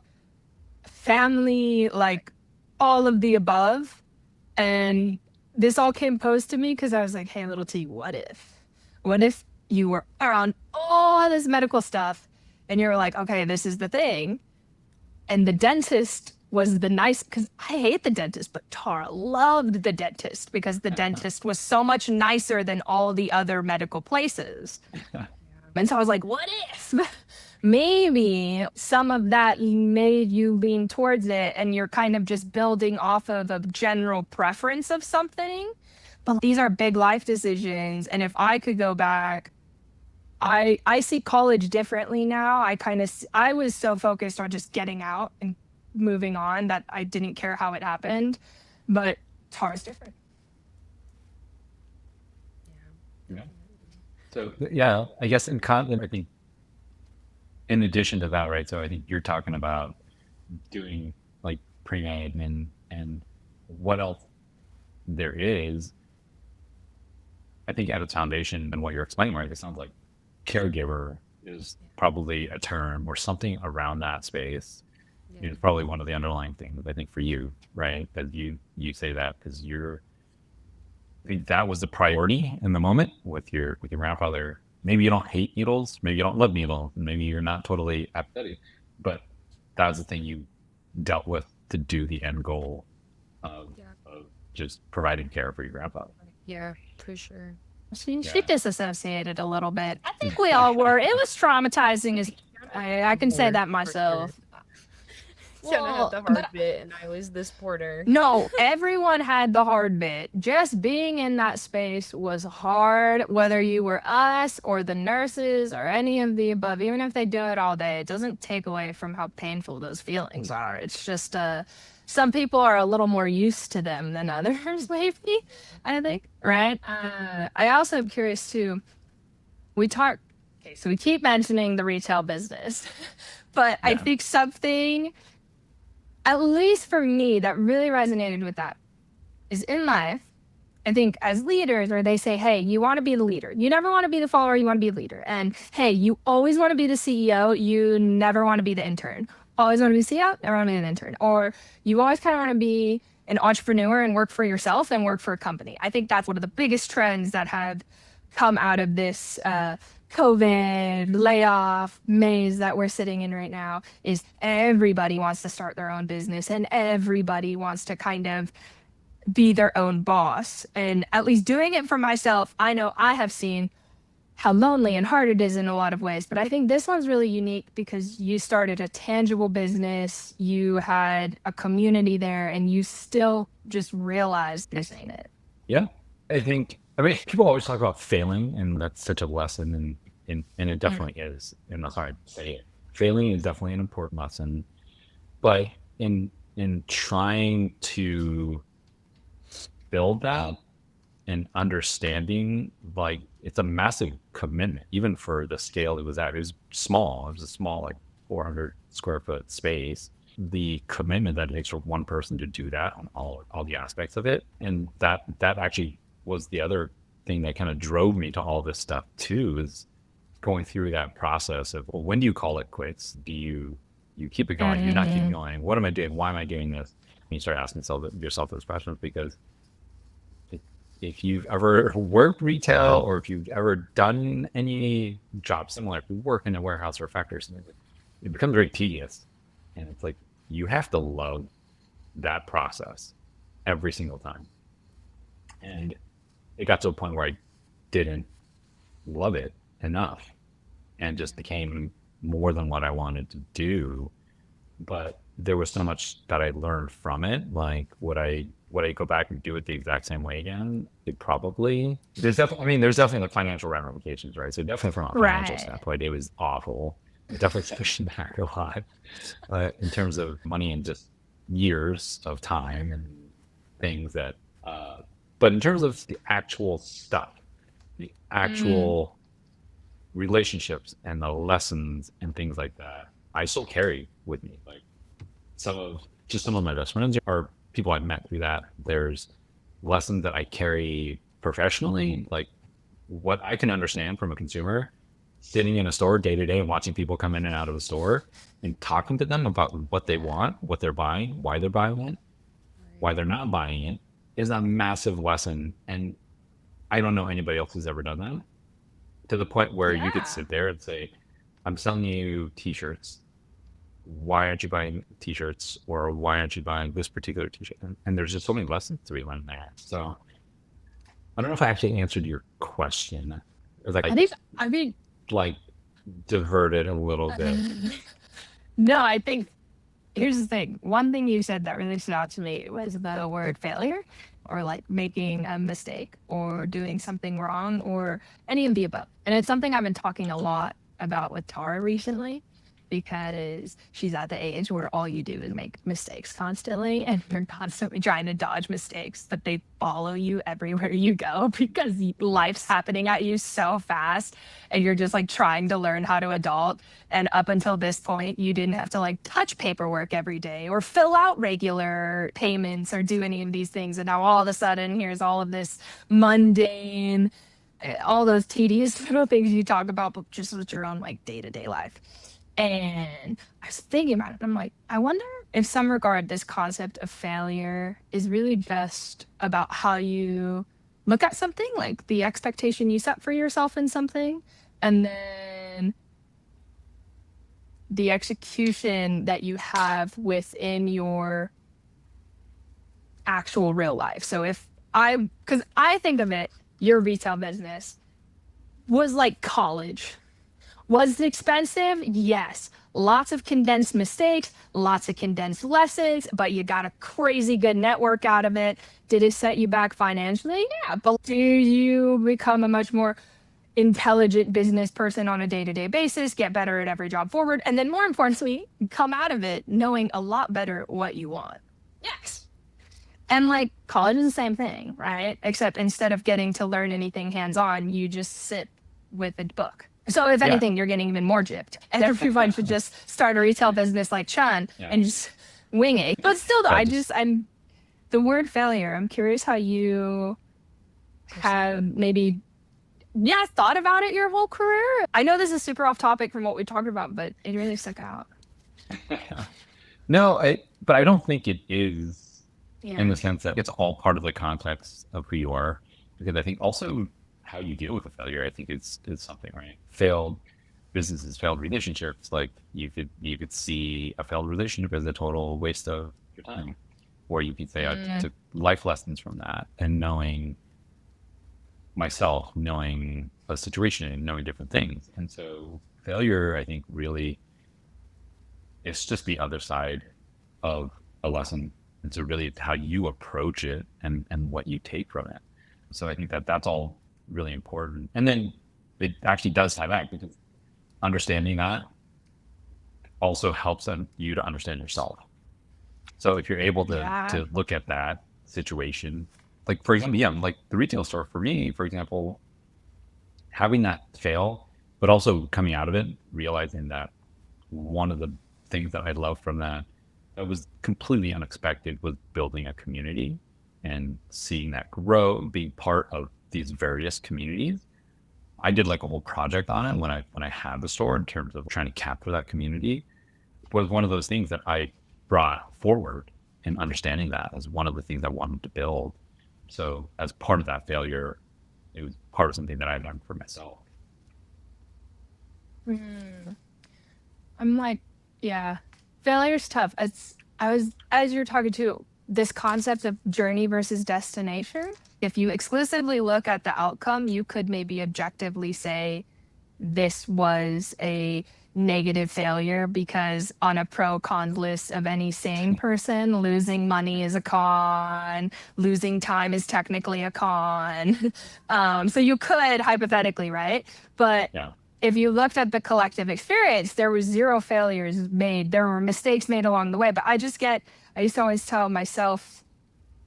family, like all of the above. And this all came posed to me because I was like, hey, little T, what if? What if you were around all this medical stuff and you were like, okay, this is the thing. And the dentist was the nice, because I hate the dentist, but Tara loved the dentist because the dentist was so much nicer than all the other medical places. And so I was like, what if? Maybe some of that made you lean towards it and you're kind of just building off of a general preference of something. But these are big life decisions. And if I could go back, I see college differently now. I was so focused on just getting out and moving on that I didn't care how it happened. But Tara's different. Yeah. So yeah, I guess I think in addition to that, right? So I think you're talking about doing like pre-med and what else there is. I think at its foundation and what you're explaining, right? It sounds like caregiver is probably a term or something around that space. Yeah. It's probably one of the underlying things I think for you, right? That you say that because I think that was the priority in the moment with your grandfather. Maybe you don't hate needles, maybe you don't love needles, maybe you're not totally apathetic, but that was the thing you dealt with to do the end goal of just providing care for your grandfather. Yeah, for sure. She disassociated a little bit. I think we all were. It was traumatizing. I can say that myself. Kiana had the hard bit, and I was the supporter. No, everyone had the hard bit. Just being in that space was hard, whether you were us or the nurses or any of the above. Even if they do it all day, it doesn't take away from how painful those feelings are. It's just some people are a little more used to them than others, maybe, I think, right? I also am curious too. So we keep mentioning the retail business, but I think something, at least for me, that really resonated with that is in life, I think as leaders, where they say, hey, you want to be the leader. You never want to be the follower, you want to be the leader. And hey, you always want to be the CEO, you never want to be the intern. Always want to be CEO, never want to be an intern. Or you always kind of want to be an entrepreneur and work for yourself and work for a company. I think that's one of the biggest trends that have come out of this COVID layoff maze that we're sitting in right now is everybody wants to start their own business and everybody wants to kind of be their own boss. And at least doing it for myself, I know I have seen how lonely and hard it is in a lot of ways. But I think this one's really unique because you started a tangible business, you had a community there, and you still just realized this ain't it. Yeah. I mean, people always talk about failing, and that's such a lesson, and it definitely is. And that's hard to say it. Failing is definitely an important lesson, but in trying to build that and understanding, like, it's a massive commitment, even for the scale it was at. It was small. It was a small, like 400 square foot space. The commitment that it takes for one person to do that on all the aspects of it, and that actually was the other thing that kind of drove me to all this stuff too, is going through that process of, well, when do you call it quits? Do you you keep it going. You not keep going. What am I doing? Why am I doing this? And you start asking yourself those questions, because if you've ever worked retail, or if you've ever done any job similar, if you work in a warehouse or a factory or something, it becomes very tedious. And it's like, you have to love that process every single time. And it got to a point where I didn't love it enough, and just became more than what I wanted to do. But there was so much that I learned from it. Like, would I go back and do it the exact same way again? It probably, there's definitely like financial ramifications, right? So definitely from a financial standpoint, it was awful. It definitely pushed back a lot in terms of money and just years of time and things that, but in terms of the actual stuff, the actual relationships and the lessons and things like that, I still carry with me. Like, some of my best friends are people I've met through that. There's lessons that I carry professionally, like what I can understand from a consumer sitting in a store day to day and watching people come in and out of the store and talking to them about what they want, what they're buying, why they're buying it, why they're not buying it, is a massive lesson. And I don't know anybody else who's ever done that, to the point where you could sit there and say, I'm selling you t-shirts. Why aren't you buying t-shirts? Or why aren't you buying this particular t-shirt? And there's just so many lessons to be learned there. So I don't know if I actually answered your question. Like, I mean, like, diverted a little bit. No, I think, here's the thing. One thing you said that really stood out to me was the word failure, or like making a mistake or doing something wrong, or any of the above. And it's something I've been talking a lot about with Tara recently, because she's at the age where all you do is make mistakes constantly, and you're constantly trying to dodge mistakes, but they follow you everywhere you go because life's happening at you so fast, and you're just like trying to learn how to adult. And up until this point, you didn't have to like touch paperwork every day or fill out regular payments or do any of these things. And now all of a sudden, here's all of this mundane, all those tedious little things you talk about, but just with your own like day-to-day life. And I was thinking about it. I'm like, I wonder in some regard, this concept of failure is really just about how you look at something, like the expectation you set for yourself in something, and then the execution that you have within your actual real life. So because I think of it, your retail business was like college. Was it expensive? Yes. Lots of condensed mistakes, lots of condensed lessons, but you got a crazy good network out of it. Did it set you back financially? Yeah. But do you become a much more intelligent business person on a day-to-day basis, get better at every job forward, and then more importantly, come out of it knowing a lot better what you want? Yes. And like college is the same thing, right? Except instead of getting to learn anything hands-on, you just sit with a book. So if anything, you're getting even more gypped. And everyone should just start a retail business like Chhun and just wing it. But still, though, I'm the word failure. I'm curious how you have maybe, thought about it your whole career. I know this is super off topic from what we talked about, but it really stuck out. No, but I don't think it is in the sense that it's all part of the context of who you are. Because I think also how you deal with a failure, I think is something, right? Failed businesses, failed relationships. Like you could see a failed relationship as a total waste of your time, or you could say I took life lessons from that, and knowing myself, knowing a situation, and knowing different things. And so failure, I think, really is just the other side of a lesson. And so really it's how you approach it and what you take from it. So I think that's all really important. And then it actually does tie back, because understanding that also helps you to understand yourself. So if you're able to look at that situation, like for example, like the retail store for me, for example, having that fail, but also coming out of it, realizing that one of the things that I loved from that was completely unexpected was building a community and seeing that grow, being part of these various communities. I did like a whole project on it when I had the store, in terms of trying to capture that community. was one of those things that I brought forward, and understanding that as one of the things I wanted to build. So as part of that failure, it was part of something that I learned for myself. I'm like, yeah, failure's tough. As you're talking to this concept of journey versus destination. If you exclusively look at the outcome, you could maybe objectively say this was a negative failure, because on a pro con list of any sane person, losing money is a con, losing time is technically a con. So you could hypothetically, right? But Yeah. if you looked at the collective experience, there was zero failures made. There were mistakes made along the way. But I used to always tell myself,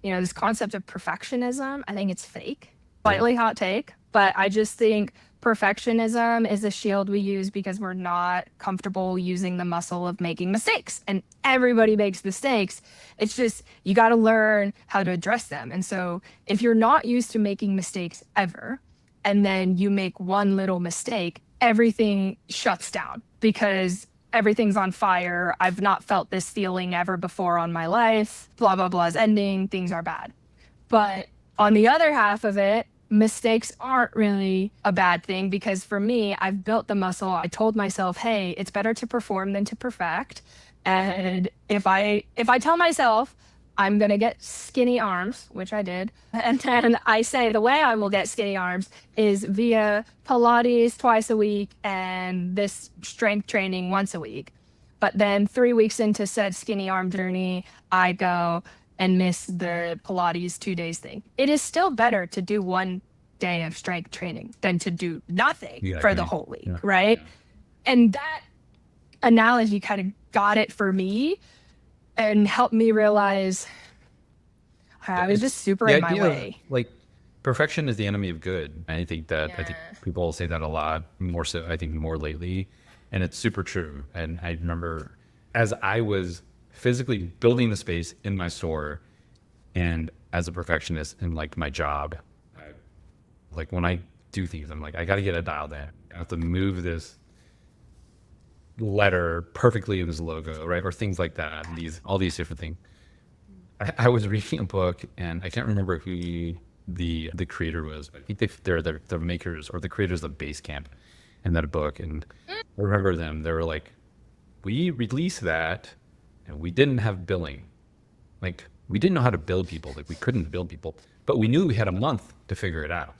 this concept of perfectionism, I think it's fake. Slightly hot take, but I just think perfectionism is a shield we use because we're not comfortable using the muscle of making mistakes. And everybody makes mistakes. It's just, you got to learn how to address them. And so if you're not used to making mistakes ever, and then you make one little mistake, everything shuts down because everything's on fire. I've not felt this feeling ever before on my life. Blah, blah, blah is ending. Things are bad. But on the other half of it, mistakes aren't really a bad thing, because for me, I've built the muscle. I told myself, hey, it's better to perform than to perfect. And if I tell myself I'm going to get skinny arms, which I did, and then I say the way I will get skinny arms is via Pilates twice a week and this strength training once a week. But then 3 weeks into said skinny arm journey, I go and miss the Pilates 2 days thing. It is still better to do 1 day of strength training than to do nothing for the whole week, right? Yeah. And that analogy kind of got it for me and helped me realize I was just super in my way. Like, perfection is the enemy of good. I think people say that a lot, more so, I think, more lately. And it's super true. And I remember as I was physically building the space in my store, and as a perfectionist in like my job, like when I do things, I'm like, I got to get it dialed in. I have to move this letter perfectly in this logo, right? Or things like that. All these different things. I was reading a book, and I can't remember who the creator was. I think they're the makers or the creators of Basecamp in that book. And I remember them. They were like, we released that, and we didn't have billing. Like, we didn't know how to build people. Like, we couldn't build people, but we knew we had a month to figure it out.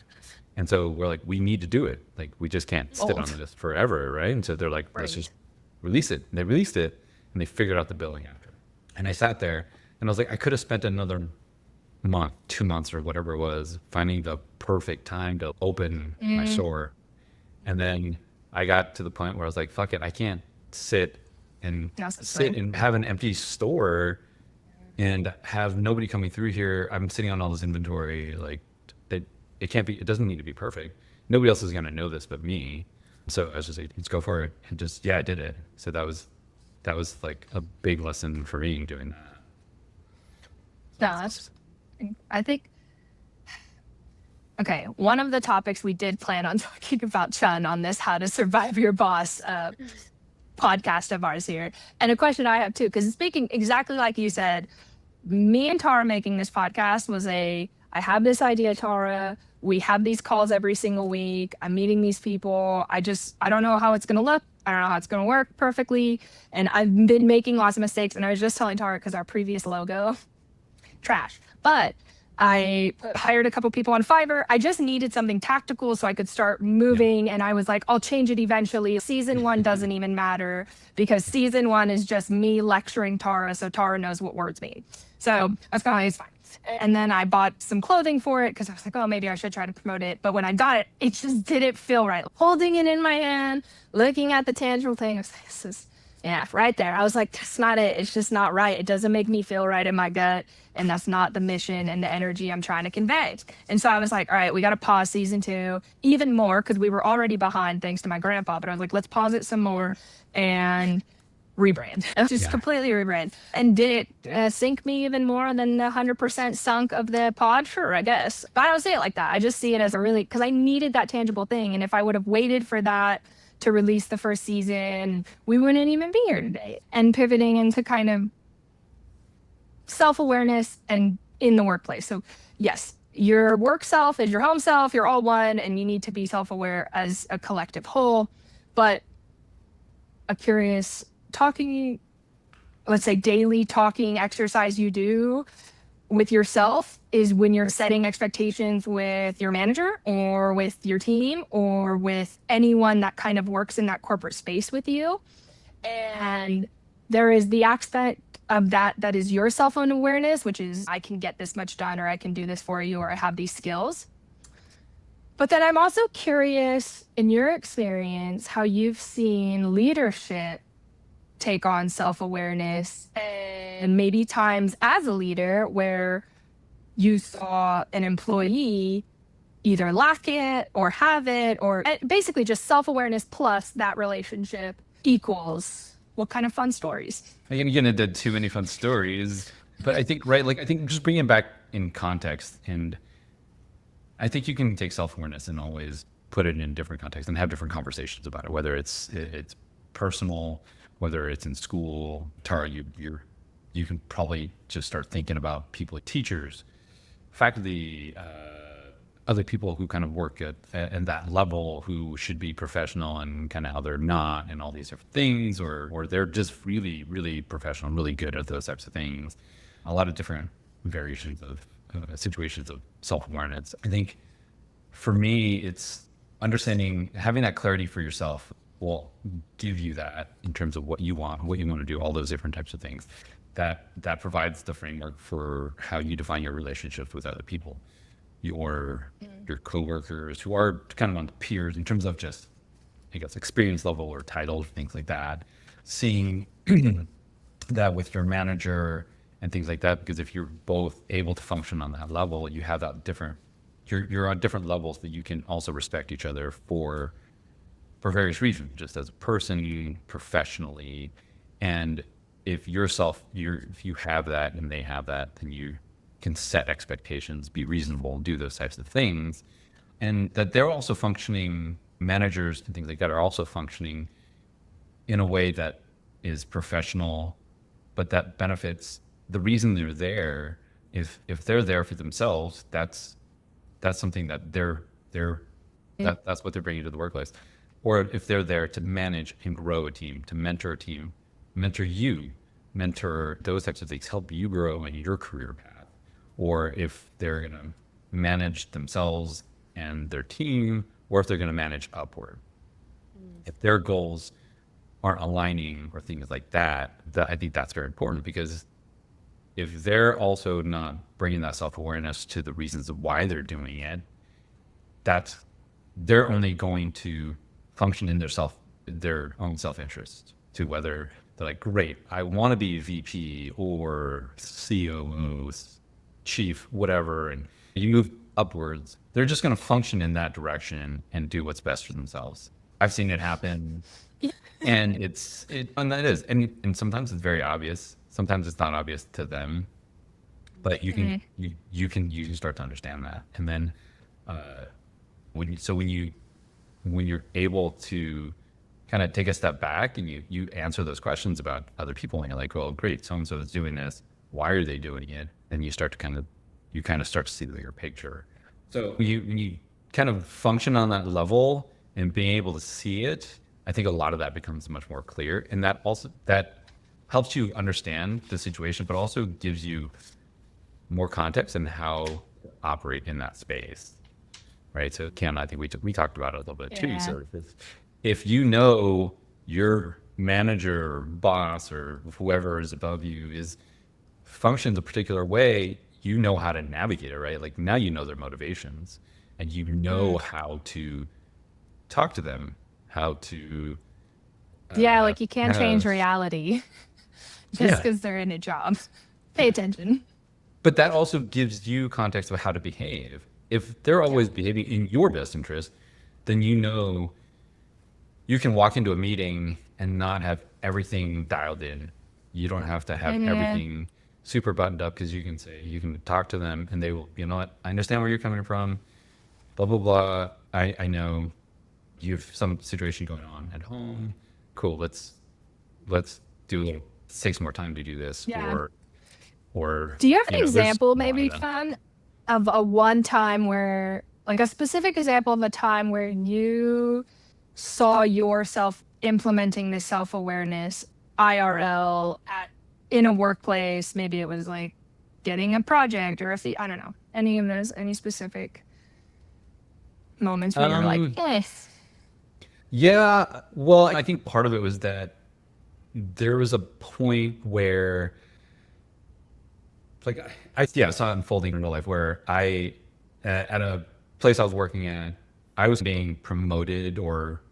And so we're like, we need to do it. Like, we just can't sit on this forever, right? And so they're like, let's just release it. And they released it, and they figured out the billing after. And I sat there, and I was like, I could have spent another month, 2 months, or whatever it was, finding the perfect time to open my store. And then I got to the point where I was like, fuck it, I can't sit and have an empty store and have nobody coming through here. I'm sitting on all this inventory. Like, it doesn't need to be perfect. Nobody else is going to know this but me. So I was just like, let's go for it. And I did it. So that was like a big lesson for me doing that. I think, okay, one of the topics we did plan on talking about, Chhun, on this How to Survive Your Boss podcast of ours here. And a question I have too, because speaking exactly like you said, me and Tara making this podcast was I have this idea, Tara. We have these calls every single week. I'm meeting these people. I don't know how it's going to look. I don't know how it's going to work perfectly. And I've been making lots of mistakes. And I was just telling Tara, because our previous logo, trash. But I hired a couple people on Fiverr. I just needed something tactical so I could start moving. And I was like, I'll change it eventually. Season 1 doesn't even matter, because season 1 is just me lecturing Tara so Tara knows what words mean. So that's kind of, it's fine. And then I bought some clothing for it because I was like, oh, maybe I should try to promote it. But when I got it, it just didn't feel right. Holding it in my hand, looking at the tangible thing, I was like, this is, yeah, right there. I was like, that's not it. It's just not right. It doesn't make me feel right in my gut. And that's not the mission and the energy I'm trying to convey. And so I was like, all right, we got to pause season 2 even more, because we were already behind thanks to my grandpa. But I was like, let's pause it some more and rebrand. Just completely rebrand. And did it sink me even more than the 100% sunk of the pod? Sure, I guess. But I don't see it like that. I just see it as because I needed that tangible thing. And if I would have waited for that to release the first season, we wouldn't even be here today. And pivoting into kind of self-awareness and in the workplace. So yes, your work self is your home self, you're all one, and you need to be self-aware as a collective whole. But a curious talking, let's say daily talking exercise you do with yourself is when you're setting expectations with your manager or with your team or with anyone that kind of works in that corporate space with you. And there is the aspect of that is your self-own awareness, which is I can get this much done, or I can do this for you, or I have these skills. But then I'm also curious, in your experience, how you've seen leadership take on self-awareness, and maybe times as a leader where you saw an employee either lack it or have it, or basically just self-awareness plus that relationship equals what kind of fun stories? I'm going to get into too many fun stories, but I think, right, like I think just bringing it back in context, and I think you can take self-awareness and always put it in different contexts and have different conversations about it, whether it's personal, whether it's in school. Tara, you can probably just start thinking about people like teachers, faculty, other people who kind of work at that level who should be professional and kind of how they're not, and all these different things, or they're just really, really professional and really good at those types of things. A lot of different variations of situations of self-awareness. I think for me, it's understanding, having that clarity for yourself will give you that in terms of what you want to do, all those different types of things. That provides the framework for how you define your relationships with other people, your coworkers who are kind of on the peers in terms of just, I guess, experience level or title, things like that. Seeing that with your manager and things like that, because if you're both able to function on that level, you have that different, you're on different levels that you can also respect each other for various reasons, just as a person, professionally. And if if you have that and they have that, then you can set expectations, be reasonable, do those types of things. And that they're also functioning, managers and things like that are also functioning in a way that is professional, but that benefits the reason they're there. If they're there for themselves, that's something that that's what they're bringing to the workplace. Or if they're there to manage and grow a team, to mentor a team, mentor those types of things, help you grow in your career path. Or if they're going to manage themselves and their team, or if they're going to manage upward. If their goals aren't aligning or things like that, I think that's very important, because if they're also not bringing that self-awareness to the reasons of why they're doing it, they're only going to function in their own self-interest, to whether they're like, great, I want to be VP or COO, chief, whatever, and you move upwards, they're just going to function in that direction and do what's best for themselves. I've seen it happen, and that is, and sometimes it's very obvious. Sometimes it's not obvious to them, but you can start to understand that. And then when you're able to kind of take a step back and you answer those questions about other people, and you're like, well, great, so and so is doing this. Why are they doing it? And you start to kind of start to see the bigger picture. So when you kind of function on that level and being able to see it, I think a lot of that becomes much more clear, and that helps you understand the situation, but also gives you more context in how to operate in that space, right? So Kiana, I think we talked about it a little bit too. So if you know your manager or boss or whoever is above you functions a particular way, you know how to navigate it, right? Like now you know their motivations, and you know how to talk to them, how to like you can't change reality just because they're in a job. Pay attention. But that also gives you context of how to behave. If they're always behaving in your best interest, then you can walk into a meeting and not have everything dialed in. You don't have to have everything super buttoned up, because you can talk to them and they will, you know what, I understand where you're coming from, blah, blah, blah. I know you have some situation going on at home. Cool. Let's do, let's take some more time to do this. Yeah. Or, Do you have an there's example, a lot maybe of that. fun, of a one time where, like a specific example of a time where you saw yourself implementing this self awareness IRL in a workplace? Maybe it was like getting a project, or if I don't know, any of those, any specific moments where you're like, Um, yes. yeah, well, I think part of it was that there was a point where, like, I saw it unfolding in real life where at a place I was working at, I was being promoted, or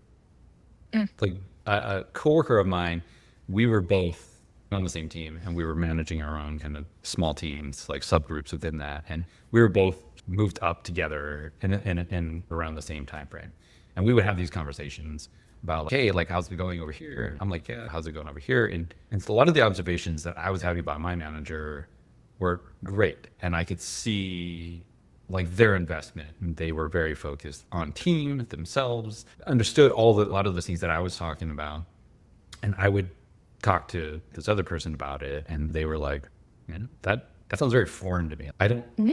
like a coworker of mine, we were both on the same team, and we were managing our own kind of small teams, like subgroups within that. And we were both moved up together in around the same time frame. And we would have these conversations about, like, hey, like, how's it going over here? I'm like, yeah, how's it going over here? And so a lot of the observations that I was having about my manager were great. And I could see, like, their investment. And they were very focused on team themselves, understood a lot of the things that I was talking about. And I would talk to this other person about it, and they were like, man, that sounds very foreign to me.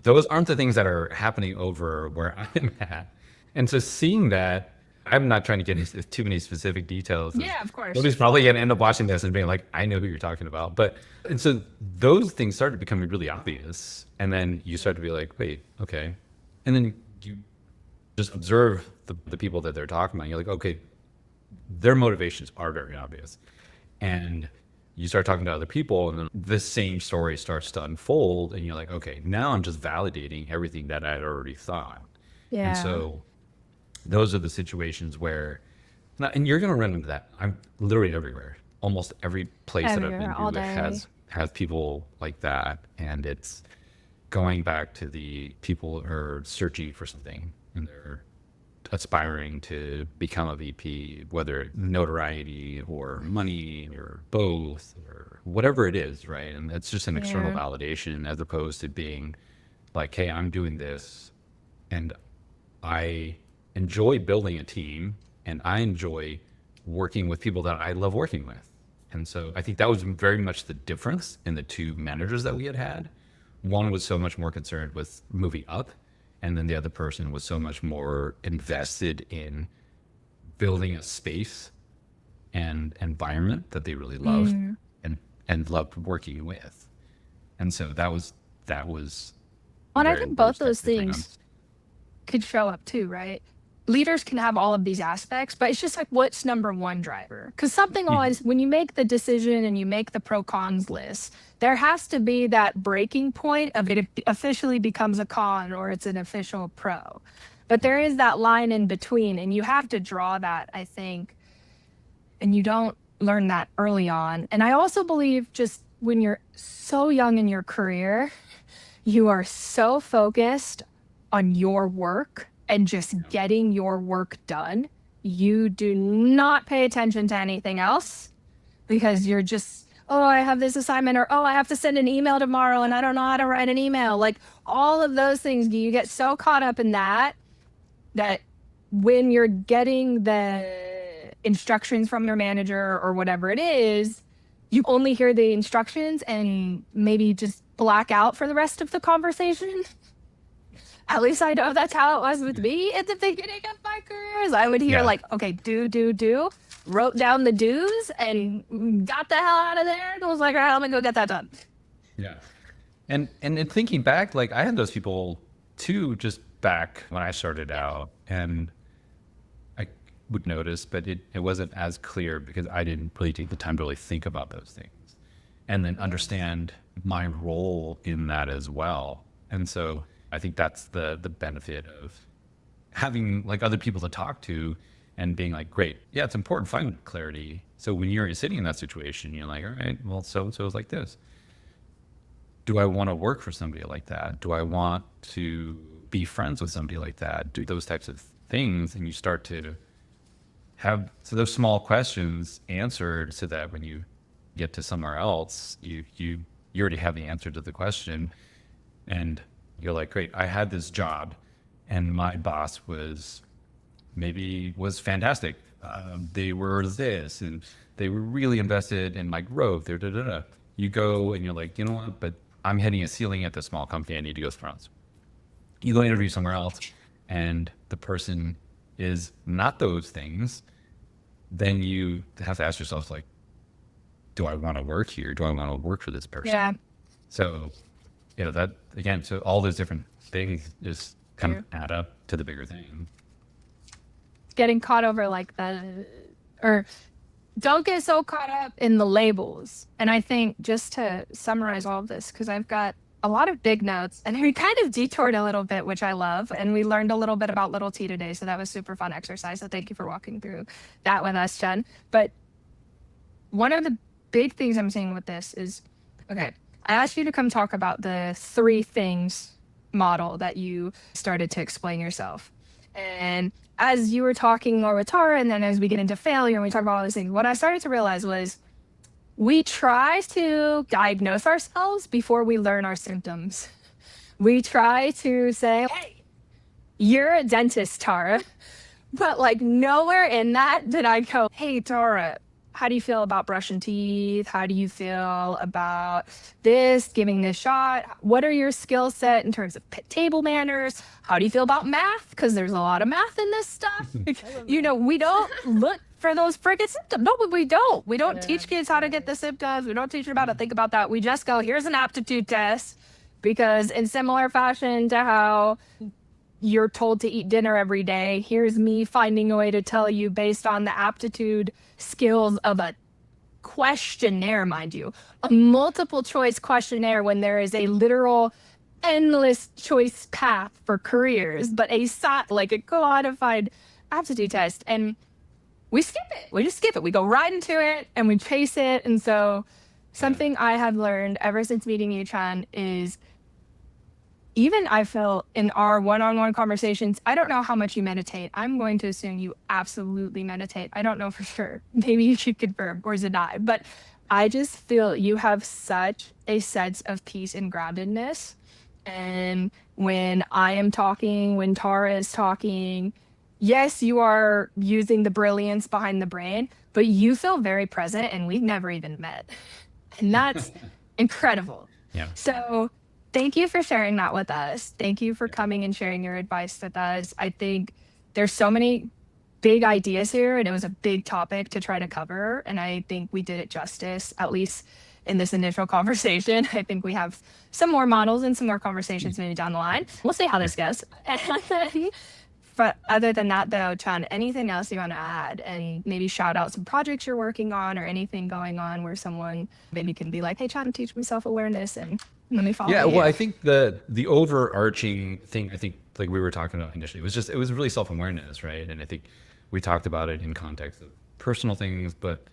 Those aren't the things that are happening over where I'm at. And so seeing that, I'm not trying to get into too many specific details. Yeah, of course. Nobody's probably going to end up watching this and being like, I know who you're talking about. And so those things started becoming really obvious. And then you start to be like, wait, okay. And then you just observe the people that they're talking about. You're like, okay, their motivations are very obvious. And you start talking to other people, and then the same story starts to unfold, and you're like, okay, now I'm just validating everything that I'd already thought. Yeah. And so those are the situations where, and you're going to run into that. I'm literally everywhere. Almost every place that I've Everywhere, been all to day. has people like that. And it's going back to the people who are searching for something, and they're aspiring to become a VP, whether notoriety or money or both or whatever it is, right? And it's just an external Yeah. validation, as opposed to being like, hey, I'm doing this, and I enjoy building a team, and I enjoy working with people that I love working with. And so I think that was very much the difference in the two managers that we had. One was so much more concerned with moving up, and then the other person was so much more invested in building a space and environment that they really loved and loved working with. And so that was Well, and I very think both important those step to bring on. things could show up too, right? Leaders can have all of these aspects, but it's just like, what's number one driver? Because something always, when you make the decision and you make the pro cons list, there has to be that breaking point of it officially becomes a con or it's an official pro. But there is that line in between, and you have to draw that, I think. And you don't learn that early on. And I also believe, just when you're so young in your career, you are so focused on your work and just getting your work done. You do not pay attention to anything else, because you're just, oh, I have this assignment, or oh, I have to send an email tomorrow and I don't know how to write an email. Like, all of those things, you get so caught up in that when you're getting the instructions from your manager or whatever it is, you only hear the instructions and maybe just black out for the rest of the conversation. At least I know that's how it was with me at the beginning of my careers. I would hear, Yeah. like, okay, do, wrote down the do's and got the hell out of there and was like, all right, let me go get that done. Yeah. And in thinking back, like, I had those people too, just back when I started out, and I would notice, but it wasn't as clear because I didn't really take the time to really think about those things and then understand my role in that as well. And so I think that's the benefit of having, like, other people to talk to and being like, great, yeah, it's important finding clarity. So when you're sitting in that situation, you're like, all right, well, so-and-so is like this. Do I want to work for somebody like that? Do I want to be friends with somebody like that? Do those types of things. And you start to have those small questions answered, so that when you get to somewhere else, you already have the answer to the question. And you're like, great, I had this job and my boss was maybe was fantastic. They were this, and they were really invested in my growth. Da, da, da, da. You go and you're like, you know what? But I'm hitting a ceiling at this small company. I need to go somewhere else. You go interview somewhere else, and the person is not those things. Then you have to ask yourself, like, do I want to work here? Do I want to work for this person? Yeah. So, that again, so all those different things just kind of add up to the bigger thing. Getting caught over like or don't get so caught up in the labels. And I think just to summarize all of this, because I've got a lot of big notes and we kind of detoured a little bit, which I love. And we learned a little bit about little T today. So that was super fun exercise. So thank you for walking through that with us, Jen. But one of the big things I'm seeing with this is, okay, I asked you to come talk about the 3 things model that you started to explain yourself. And as you were talking more with Tara, and then as we get into failure and we talk about all these things, what I started to realize was we try to diagnose ourselves before we learn our symptoms. We try to say, hey, you're a dentist, Tara. But like nowhere in that did I go, hey, Tara, how do you feel about brushing teeth? How do you feel about this, giving this shot? What are your skill set in terms of table manners? How do you feel about math? Because there's a lot of math in this stuff. We don't look for those friggin' symptoms. No, we don't. We don't teach kids how to get the symptoms. We don't teach them how to think about that. We just go, here's an aptitude test. Because in similar fashion to how you're told to eat dinner every day, here's me finding a way to tell you based on the aptitude skills of a questionnaire, mind you, a multiple choice questionnaire when there is a literal endless choice path for careers, but a codified aptitude test. And we skip it. We just skip it. We go right into it and we chase it. And so something I have learned ever since meeting you, Chhun, is even I feel in our one-on-one conversations, I don't know how much you meditate. I'm going to assume you absolutely meditate. I don't know for sure. Maybe you should confirm or deny. But I just feel you have such a sense of peace and groundedness. And when I am talking, when Tara is talking, yes, you are using the brilliance behind the brain, but you feel very present and we've never even met. And that's incredible. Yeah. So thank you for sharing that with us. Thank you for coming and sharing your advice with us. I think there's so many big ideas here, and it was a big topic to try to cover. And I think we did it justice, at least in this initial conversation. I think we have some more models and some more conversations maybe down the line. We'll see how this goes. But other than that, though, Chhun, anything else you want to add? Any maybe shout out some projects you're working on or anything going on where someone maybe can be like, hey, Chhun, teach me self-awareness and let me follow you. Well, I think the overarching thing, I think like we were talking about initially, it was really self-awareness, right? And I think we talked about it in context of personal things, but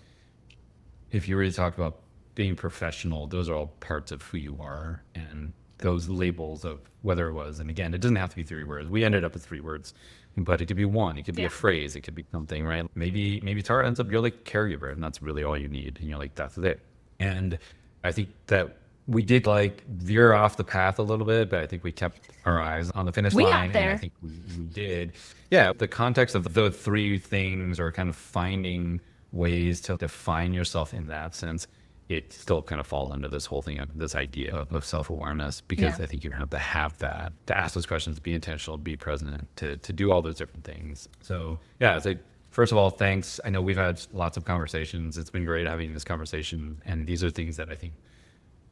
if you really talk about being professional, those are all parts of who you are. And those labels of whether it was, and again, it doesn't have to be 3 words. We ended up with 3 words, but it could be 1, it could be a phrase, it could be something, right? Maybe Tara ends up, you're like caregiver, and that's really all you need. And you're like, that's it. And I think that we did like veer off the path a little bit, but I think we kept our eyes on the finish line. got there. And I think we did. Yeah. The context of the 3 things are kind of finding ways to define yourself in that sense. It still kind of falls under this whole thing of this idea of self-awareness, because I think you have that, to ask those questions, be intentional, be present, to do all those different things. So yeah, so first of all, thanks. I know we've had lots of conversations. It's been great having this conversation. And these are things that I think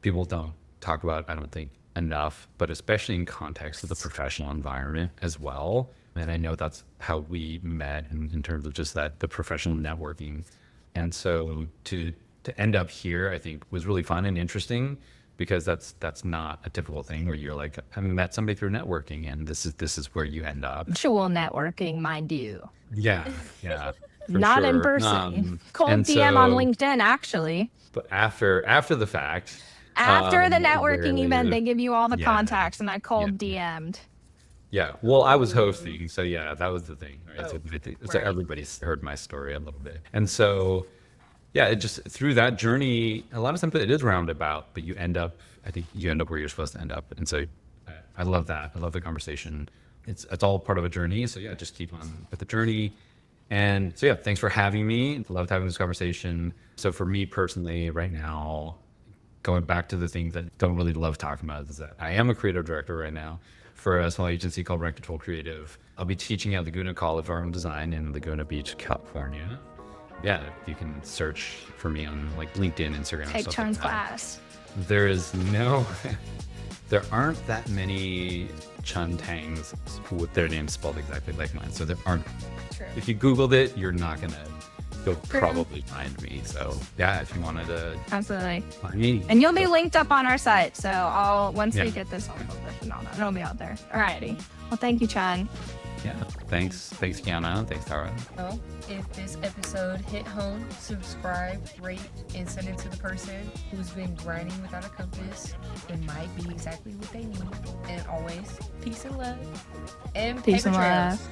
people don't talk about, I don't think, enough, but especially in context of the professional environment as well. And I know that's how we met in terms of just that, the professional networking. And so to end up here, I think was really fun and interesting, because that's not a typical thing where you're like, I met somebody through networking and this is where you end up. Actual networking, mind you. Yeah. Not in person. Cold DM on LinkedIn, actually. But after the fact. After the networking event, they give you all the contacts, and I cold DM'd. Yeah, well, I was hosting, so yeah, that was the thing. Right? So everybody's heard my story a little bit. And so, yeah, it just, through that journey, a lot of times it is roundabout, but I think you end up where you're supposed to end up. And so I love that. I love the conversation. it's all part of a journey. So yeah, just keep on with the journey. And so yeah, thanks for having me. Loved having this conversation. So for me personally, right now, going back to the things that don't really love talking about is that I am a creative director right now for a small agency called Rent Control Creative. I'll be teaching at Laguna College of Art and Design in Laguna Beach, California. Yeah, you can search for me on like LinkedIn, Instagram. Take stuff Chun's like that. class. There is no, there aren't that many Chhun Tangs with their names spelled exactly like mine. So there aren't. True. If you Googled it, you're not you'll probably find me. So yeah, if you wanted to Absolutely. find me. And you'll be linked up on our site. So once Yeah. we get this all published and all that, it'll be out there. Alrighty. Well, thank you, Chhun. Yeah, thanks Kiana, thanks Tara. So, if this episode hit home, subscribe, rate, and send it to the person who's been grinding without a compass. It might be exactly what they need. And always, peace and love. And Peace paper and love. trails.